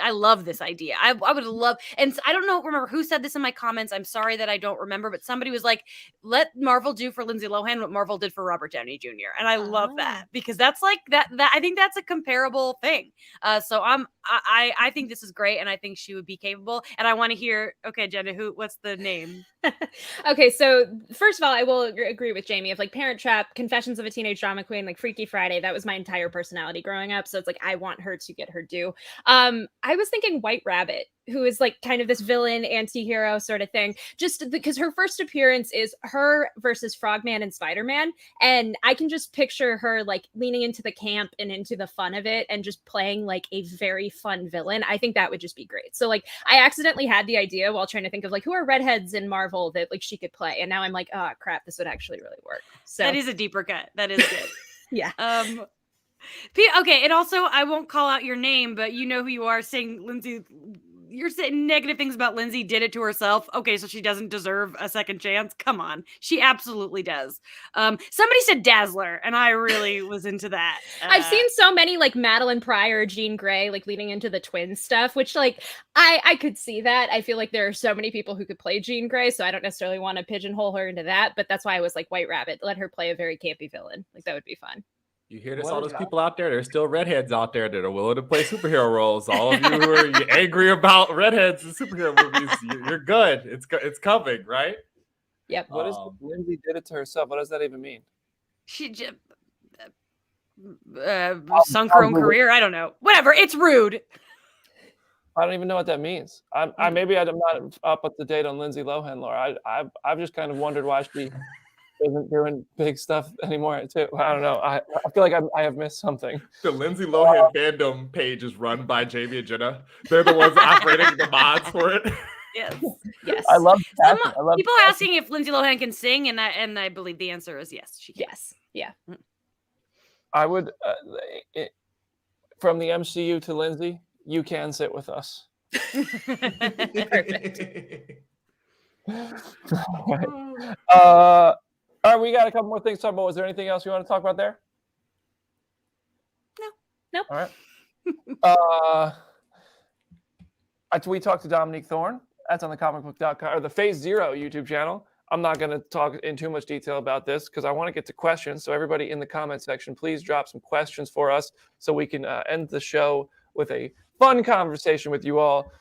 [SPEAKER 4] I love this idea. I would love, and I don't remember who said this in my comments. I'm sorry that I don't remember, but somebody was like, let Marvel do for Lindsay Lohan what Marvel did for Robert Downey Jr. And I love that, because that's like that I think that's a comparable thing. So I think this is great, and I think she would be capable. And I want to hear, okay, Jenna, what's the name?
[SPEAKER 2] Okay, so first of all, I will agree with Jamie of like Parent Trap, Confessions of a Teenage Drama Queen, like Freaky Friday. That was my entire personality growing up. So it's like, I want her to get her due. I was thinking White Rabbit, who is like kind of this villain anti-hero sort of thing, just because her first appearance is her versus Frogman and Spider-Man. And I can just picture her like leaning into the camp and into the fun of it and just playing like a very fun villain. I think that would just be great. So like, I accidentally had the idea while trying to think of like, who are redheads in Marvel that like she could play. And now I'm like, oh crap, this would actually really work. So
[SPEAKER 4] that is a deeper cut. That is good.
[SPEAKER 2] Yeah.
[SPEAKER 4] Okay, and also, I won't call out your name, but you know who you are, saying Lindsay you're saying negative things about Lindsay, did it to herself. Okay, so she doesn't deserve a second chance. Come on. She absolutely does. Somebody said Dazzler, and I really was into that.
[SPEAKER 2] I've seen so many like Madeline Pryor, Jean Grey, like leading into the twin stuff, which like I could see that. I feel like there are so many people who could play Jean Grey, so I don't necessarily want to pigeonhole her into that, but that's why I was like White Rabbit. Let her play a very campy villain. Like that would be fun.
[SPEAKER 5] You hear this?
[SPEAKER 1] What
[SPEAKER 5] All
[SPEAKER 1] is
[SPEAKER 5] those
[SPEAKER 1] that?
[SPEAKER 5] people out there, there's still redheads out there that are willing to play superhero roles. All of you who are angry about redheads in superhero movies, you're good. It's coming, right?
[SPEAKER 2] Yep.
[SPEAKER 1] What is Lindsay did it to herself? What does that even mean?
[SPEAKER 4] She just sunk her own career. I don't know. Whatever. It's rude.
[SPEAKER 1] I don't even know what that means. I'm not up to date on Lindsay Lohan lore. I've just kind of wondered why she isn't doing big stuff anymore too. I don't know. I feel like I have missed something.
[SPEAKER 5] The Lindsay Lohan fandom page is run by Jamie and Jenna. They're the ones operating the mods for it.
[SPEAKER 4] Yes.
[SPEAKER 2] Yes.
[SPEAKER 1] I love
[SPEAKER 4] People asking if Lindsay Lohan can sing, and I believe the answer is yes. She can.
[SPEAKER 2] Yes. Yeah.
[SPEAKER 1] I would from the MCU to Lindsay, you can sit with us.
[SPEAKER 2] Perfect.
[SPEAKER 1] All right, we got a couple more things to talk about. Was there anything else you want to talk about there?
[SPEAKER 4] No.
[SPEAKER 2] Nope.
[SPEAKER 1] All right. We talked to Dominique Thorne. That's on the comicbook.com or the Phase Zero YouTube channel. I'm not going to talk in too much detail about this because I want to get to questions. So everybody in the comment section, please drop some questions for us so we can end the show with a fun conversation with you all.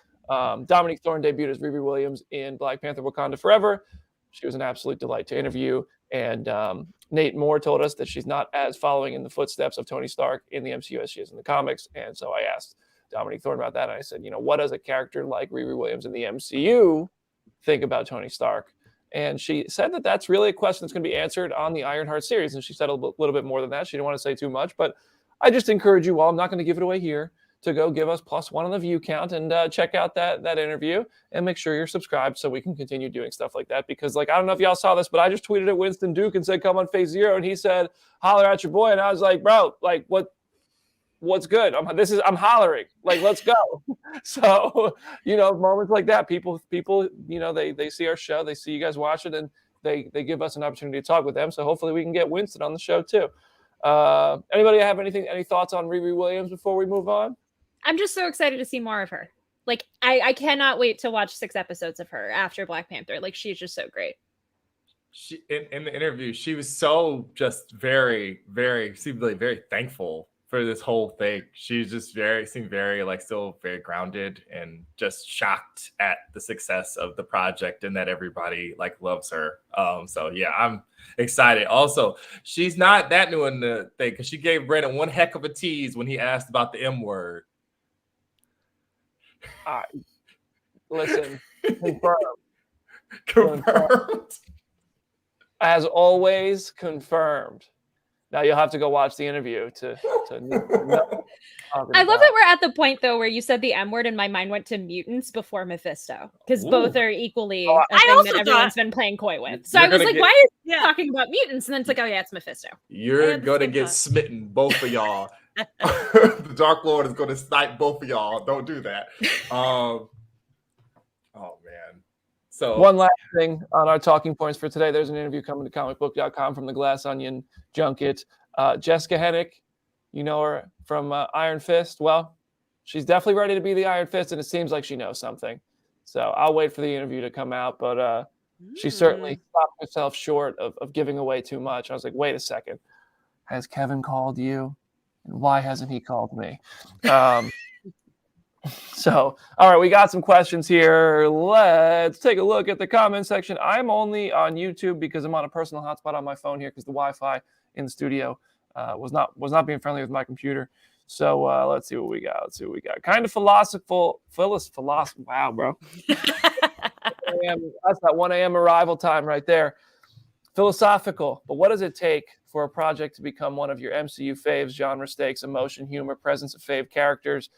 [SPEAKER 1] Dominique Thorne debuted as Riri Williams in Black Panther: Wakanda Forever. She was an absolute delight to interview. And Nate Moore told us that she's not as following in the footsteps of Tony Stark in the MCU as she is in the comics. And so I asked Dominique Thorne about that. And I said, what does a character like Riri Williams in the MCU think about Tony Stark? And she said that that's really a question that's going to be answered on the Ironheart series. And she said a little bit more than that. She didn't want to say too much, but I just encourage you all, I'm not going to give it away here, to go give us +1 on the view count and check out that interview and make sure you're subscribed so we can continue doing stuff like that. Because I don't know if y'all saw this, but I just tweeted at Winston Duke and said, come on Phase Zero. And he said, holler at your boy. And I was like, bro, like what's good? I'm hollering, like, let's go. So, moments like that, people, they see our show, they see you guys watch it, and they give us an opportunity to talk with them. So hopefully we can get Winston on the show too. Anybody have any thoughts on Riri Williams before we move on?
[SPEAKER 2] I'm just so excited to see more of her. Like, I cannot wait to watch 6 episodes of her after Black Panther. Like, she's just so great.
[SPEAKER 5] She in the interview, she was so just very, very, seemed like very thankful for this whole thing. She just seemed very like still very grounded and just shocked at the success of the project and that everybody like loves her. So yeah, I'm excited. Also, she's not that new in the thing because she gave Brandon one heck of a tease when he asked about the M word.
[SPEAKER 1] Listen, confirmed.
[SPEAKER 5] Confirmed.
[SPEAKER 1] As always, confirmed. Now you'll have to go watch the interview to know.
[SPEAKER 2] I love that we're at the point though where you said the M word and my mind went to mutants before Mephisto because both are equally a thing that everyone's been playing coy with. So I was like, why is he talking about mutants? And then it's like, oh yeah, it's Mephisto.
[SPEAKER 5] You're gonna get smitten, both of y'all. The Dark Lord is gonna snipe both of y'all. Don't do that. Oh man. So
[SPEAKER 1] one last thing on our talking points for today. There's an interview coming to comicbook.com from the Glass Onion Junket. Jessica Hennick, you know her from Iron Fist. Well, she's definitely ready to be the Iron Fist, and it seems like she knows something. So I'll wait for the interview to come out, but she certainly stopped herself short of giving away too much. I was like, wait a second. Has Kevin called you? And why hasn't he called me? So, all right, we got some questions here. Let's take a look at the comment section. I'm only on YouTube because I'm on a personal hotspot on my phone here because the Wi-Fi in the studio was not being friendly with my computer. So let's see what we got. Kind of philosophical. Wow, bro. That's that 1 a.m. arrival time right there. Philosophical, but what does it take for a project to become one of your MCU faves? Genre stakes, emotion, humor, presence of fave characters.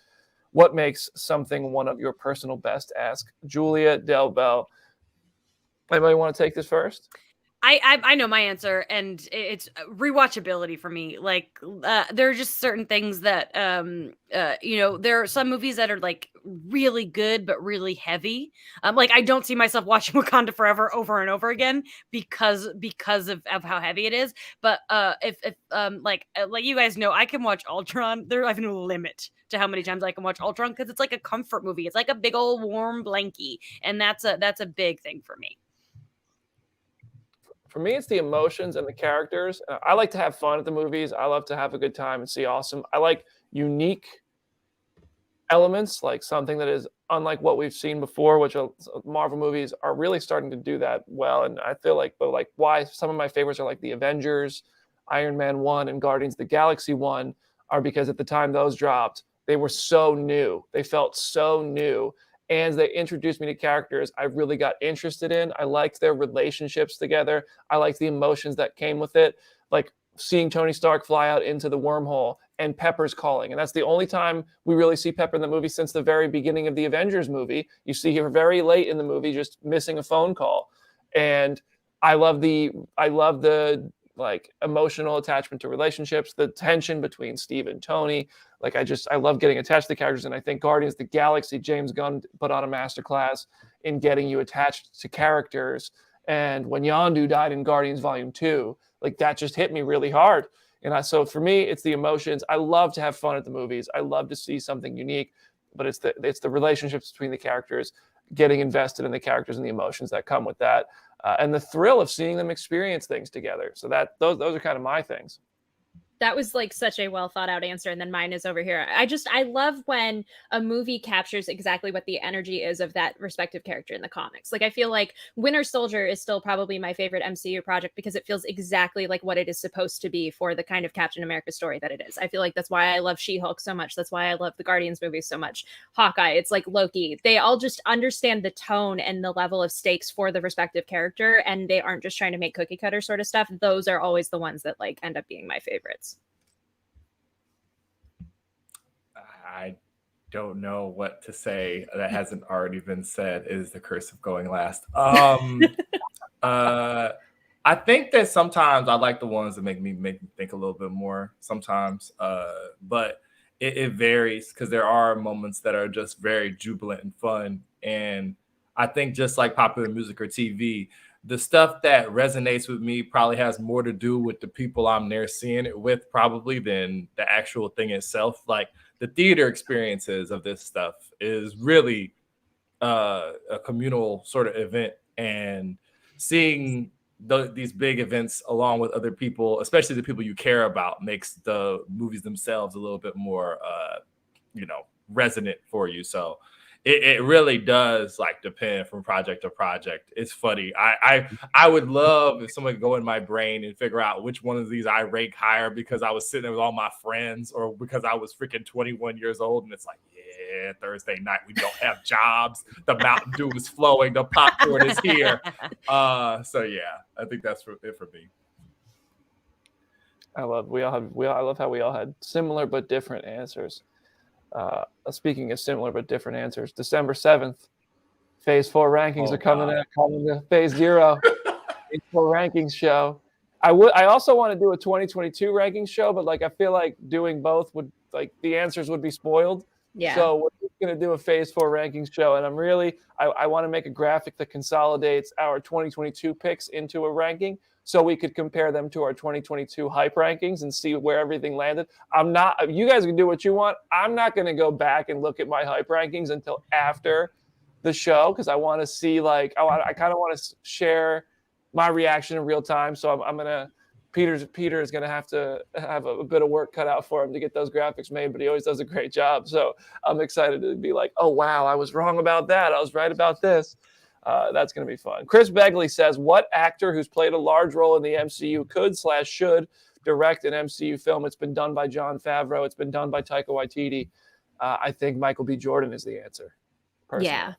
[SPEAKER 1] What makes something one of your personal best? Ask Julia Del Bell. Anybody want to take this first?
[SPEAKER 4] I know my answer, and it's rewatchability for me. Like, there are just certain things that, there are some movies that are like really good but really heavy. Like I don't see myself watching Wakanda Forever over and over again because of how heavy it is. But if like you guys know, I can watch Ultron. I have no limit to how many times I can watch Ultron because it's like a comfort movie. It's like a big old warm blankie, and that's a big thing for me.
[SPEAKER 1] For me, it's the emotions and the characters. I like to have fun at the movies. I love to have a good time and see awesome. I like unique elements, like something that is unlike what we've seen before, which Marvel movies are really starting to do that well. And I feel like, but like why some of my favorites are like the Avengers, Iron Man 1, and Guardians of the Galaxy 1 are because at the time those dropped, they were so new. They felt so new. And they introduced me to characters I really got interested in. I liked their relationships together. I liked the emotions that came with it. Like seeing Tony Stark fly out into the wormhole and Pepper's calling. And that's the only time we really see Pepper in the movie since the very beginning of the Avengers movie. You see her very late in the movie just missing a phone call. And I love the like emotional attachment to relationships, the tension between Steve and Tony. Like I love getting attached to the characters, and I think Guardians of the Galaxy, James Gunn put on a masterclass in getting you attached to characters. And when Yondu died in Guardians Volume 2, like that just hit me really hard. And so for me, it's the emotions. I love to have fun at the movies. I love to see something unique, but it's the relationships between the characters, getting invested in the characters and the emotions that come with that. And the thrill of seeing them experience things together. So those are kind of my things.
[SPEAKER 2] That was like such a well thought out answer. And then mine is over here. I love when a movie captures exactly what the energy is of that respective character in the comics. Like I feel like Winter Soldier is still probably my favorite MCU project because it feels exactly like what it is supposed to be for the kind of Captain America story that it is. I feel like that's why I love She-Hulk so much. That's why I love the Guardians movies so much. Hawkeye, it's like Loki. They all just understand the tone and the level of stakes for the respective character, and they aren't just trying to make cookie cutter sort of stuff. Those are always the ones that like end up being my favorites.
[SPEAKER 5] I don't know what to say that hasn't already been said. It is the curse of going last. I think that sometimes I like the ones that make me think a little bit more sometimes, but it varies because there are moments that are just very jubilant and fun. And I think just like popular music or TV, the stuff that resonates with me probably has more to do with the people I'm there seeing it with probably than the actual thing itself. Like the theater experiences of this stuff is really a communal sort of event, and seeing these big events along with other people, especially the people you care about, makes the movies themselves a little bit more, resonant for you. So it really does like depend from project to project. It's funny. I would love if someone could go in my brain and figure out which one of these I rank higher because I was sitting there with all my friends or because I was freaking 21 years old. And it's like, yeah, Thursday night, we don't have jobs. The Mountain Dew is flowing. The popcorn is here. So yeah, I think that's it for me.
[SPEAKER 1] I love how we all had similar but different answers. Speaking of similar but different answers, December 7th, Phase 4 rankings are coming to Phase 0. Phase 4 rankings show. I also want to do a 2022 rankings show, but like I feel like doing both would like the answers would be spoiled.
[SPEAKER 2] Yeah.
[SPEAKER 1] So we're just going to do a Phase 4 rankings show, and I want to make a graphic that consolidates our 2022 picks into a ranking, so we could compare them to our 2022 hype rankings and see where everything landed. You guys can do what you want. I'm not going to go back and look at my hype rankings until after the show because I want to see I kind of want to share my reaction in real time. So I'm going to, Peter is going to have a bit of work cut out for him to get those graphics made, but he always does a great job. So I'm excited to be like, oh, wow, I was wrong about that. I was right about this. That's going to be fun. Chris Begley says, what actor who's played a large role in the MCU could/should direct an MCU film? It's been done by Jon Favreau. It's been done by Taika Waititi. I think Michael B. Jordan is the answer. Personally.
[SPEAKER 2] Yeah.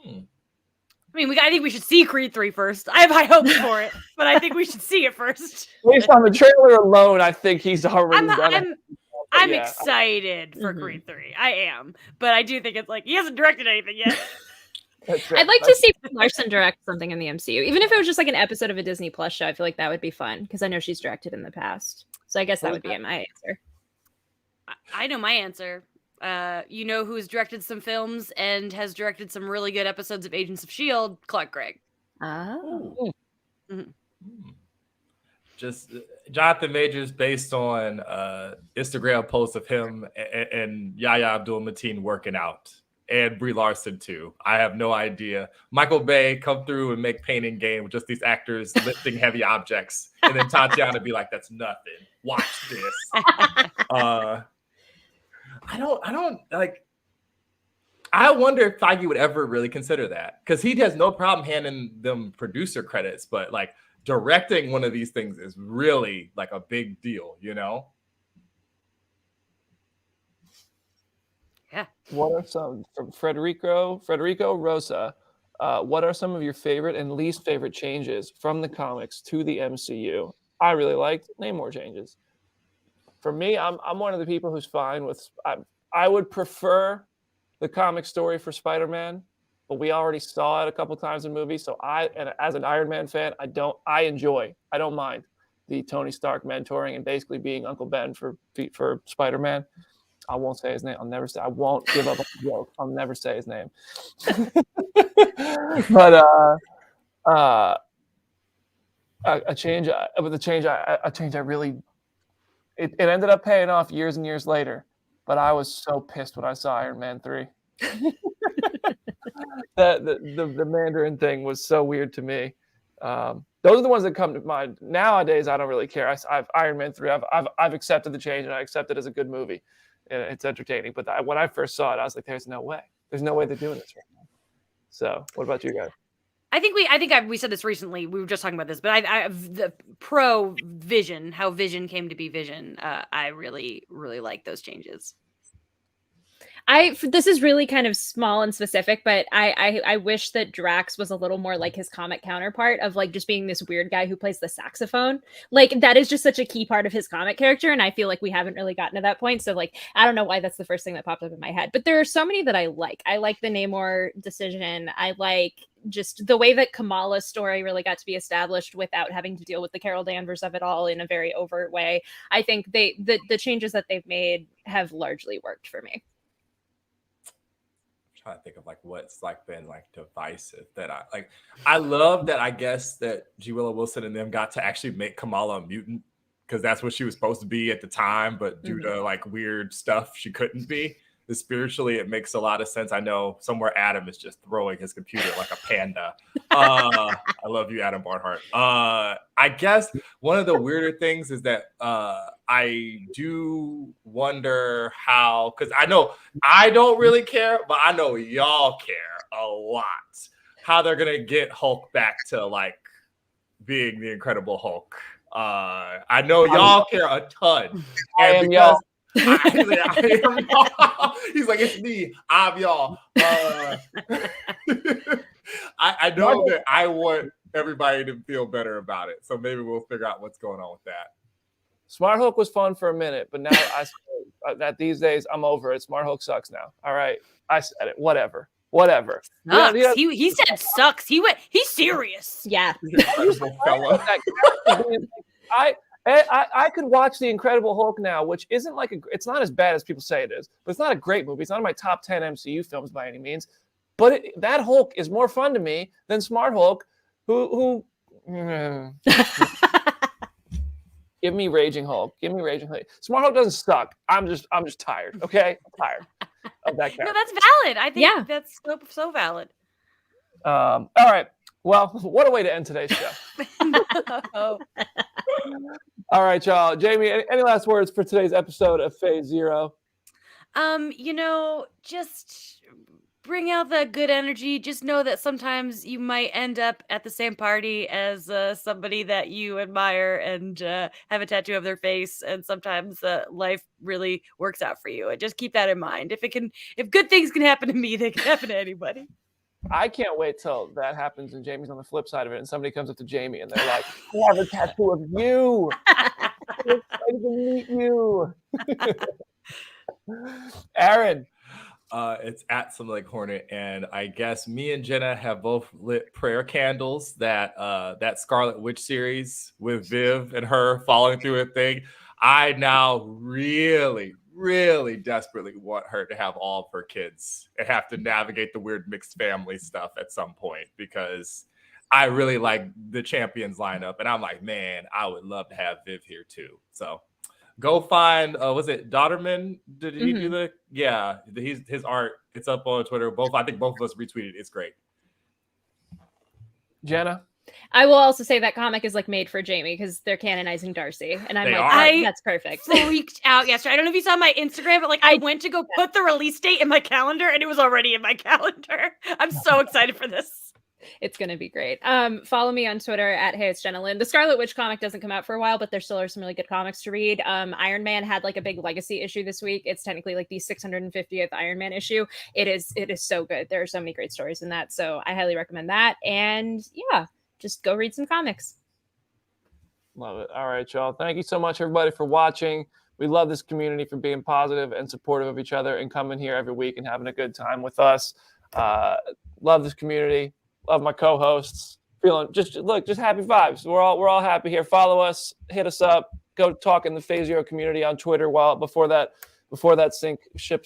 [SPEAKER 4] I mean, I think we should see Creed 3 first. I have high hopes for it, but I think we should see it first.
[SPEAKER 1] Based on the trailer alone, I think he's already done it.
[SPEAKER 4] I'm excited for Creed 3. I am. But I do think it's like, he hasn't directed anything yet.
[SPEAKER 1] That's it.
[SPEAKER 2] I'd like to see Larson direct something in the MCU, even if it was just like an episode of a Disney Plus show. I feel like that would be fun because I know she's directed in the past. So I guess that would be my answer.
[SPEAKER 4] I know my answer. You know who's directed some films and has directed some really good episodes of Agents of S.H.I.E.L.D.? Clark Gregg.
[SPEAKER 2] Oh.
[SPEAKER 5] Just Jonathan Majors based on Instagram posts of him and Yahya Abdul-Mateen working out, and Brie Larson too. I have no idea. Michael Bay come through and make Pain and Gain with just these actors lifting heavy objects, and then Tatiana be like, "That's nothing. Watch this." I don't like. I wonder if Feige would ever really consider that, because he has no problem handing them producer credits, but like directing one of these things is really like a big deal, you know?
[SPEAKER 4] Yeah.
[SPEAKER 1] What are some from Federico Rosa? What are some of your favorite and least favorite changes from the comics to the MCU? I really liked. Name more changes. For me, I'm one of the people who's fine with. I would prefer the comic story for Spider-Man, but we already saw it a couple times in movies. So and as an Iron Man fan, I don't mind the Tony Stark mentoring and basically being Uncle Ben for Spider-Man. I won't say his name. I won't give up a joke. I'll never say his name. But a change I really it ended up paying off years and years later. But I was so pissed when I saw Iron Man 3. The Mandarin thing was so weird to me. Those are the ones that come to mind. Nowadays, I don't really care. I've Iron Man 3. I've accepted the change, and I accept it as a good movie. It's entertaining. But when I first saw it, I was like, "There's no way. There's no way they're doing this right now." So, what about you guys?
[SPEAKER 4] I think we said this recently. We were just talking about this, but the pro Vision, how Vision came to be Vision. I really, really like those changes.
[SPEAKER 2] This is really kind of small and specific, but I wish that Drax was a little more like his comic counterpart of like just being this weird guy who plays the saxophone. Like that is just such a key part of his comic character, and I feel like we haven't really gotten to that point. So like I don't know why that's the first thing that popped up in my head, but there are so many that I like. I like the Namor decision. I like just the way that Kamala's story really got to be established without having to deal with the Carol Danvers of it all in a very overt way. I think the changes that they've made have largely worked for me.
[SPEAKER 5] Trying to think of like what's like been like divisive that I love that I guess that G. Willow Wilson and them got to actually make Kamala a mutant, because that's what she was supposed to be at the time, but due to like weird stuff she couldn't be. Spiritually it makes a lot of sense. I know somewhere Adam is just throwing his computer like a panda. I love you, Adam Barnhart. I guess one of the weirder things is that I do wonder how, because I know I don't really care, but I know y'all care a lot, how they're gonna get Hulk back to like being the Incredible Hulk. I know y'all care a ton.
[SPEAKER 1] I am y'all.
[SPEAKER 5] He's like, it's me. I'm y'all. I know that I want everybody to feel better about it. So maybe we'll figure out what's going on with that.
[SPEAKER 1] Smart Hulk was fun for a minute, but now that these days I'm over it. Smart Hulk sucks now. All right, I said it. Whatever.
[SPEAKER 4] Sucks. He said sucks. He's serious.
[SPEAKER 2] Yeah.
[SPEAKER 1] I could watch The Incredible Hulk now, which isn't like it's not as bad as people say it is, but it's not a great movie. It's not in my top 10 MCU films by any means. But that Hulk is more fun to me than Smart Hulk, who give me Raging Hulk. Give me Raging Hulk. Smart Hulk doesn't suck. I'm just tired. Okay, I'm tired of that character.
[SPEAKER 4] No, that's valid. I think that's so valid.
[SPEAKER 1] All right. Well, what a way to end today's show. All right, y'all. Jamie, any last words for today's episode of Phase Zero?
[SPEAKER 4] Just bring out that good energy. Just know that sometimes you might end up at the same party as somebody that you admire and have a tattoo of their face. And sometimes life really works out for you. And just keep that in mind. If good things can happen to me, they can happen to anybody.
[SPEAKER 1] I can't wait till that happens and Jamie's on the flip side of it and somebody comes up to Jamie and they're like, I have a tattoo of you. I'm excited to meet you. Aaron.
[SPEAKER 5] It's at Some Lake Hornet, and I guess me and Jenna have both lit prayer candles that that Scarlet Witch series with Viv and her following through a thing. I now really, really desperately want her to have all of her kids and have to navigate the weird mixed family stuff at some point, because I really like the Champions lineup, and I'm like, man, I would love to have Viv here too. So go find was it Dotterman? Did he do the his art? It's up on Twitter. I think both of us retweeted. It's great.
[SPEAKER 1] Jenna?
[SPEAKER 2] I will also say that comic is like made for Jamie because they're canonizing Darcy, and I'm
[SPEAKER 5] They
[SPEAKER 2] like,
[SPEAKER 5] are.
[SPEAKER 2] that's perfect.
[SPEAKER 4] Freaked out yesterday. I don't know if you saw my Instagram, but like I went to go put the release date in my calendar, and it was already in my calendar. I'm so excited for this.
[SPEAKER 2] It's gonna be great. Follow me on Twitter at Hey It's Jenna Lynn. The Scarlet Witch comic doesn't come out for a while, but there still are some really good comics to read. Iron Man had like a big legacy issue this week. It's technically like the 650th Iron Man issue. It is so good. There are so many great stories in that, so I highly recommend that. And yeah, just go read some comics.
[SPEAKER 1] Love it. All right, y'all. Thank you so much, everybody, for watching. We love this community for being positive and supportive of each other and coming here every week and having a good time with us. Love this community. Love my co-hosts. Feeling just happy vibes. We're all happy here. Follow us, hit us up, go talk in the Phase Zero community on Twitter. Before that ship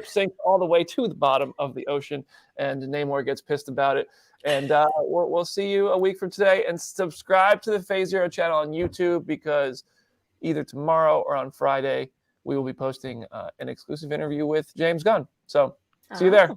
[SPEAKER 1] sinks all the way to the bottom of the ocean, and Namor gets pissed about it. And we'll see you a week from today. And subscribe to the Phase Zero channel on YouTube, because either tomorrow or on Friday we will be posting an exclusive interview with James Gunn. So see you there.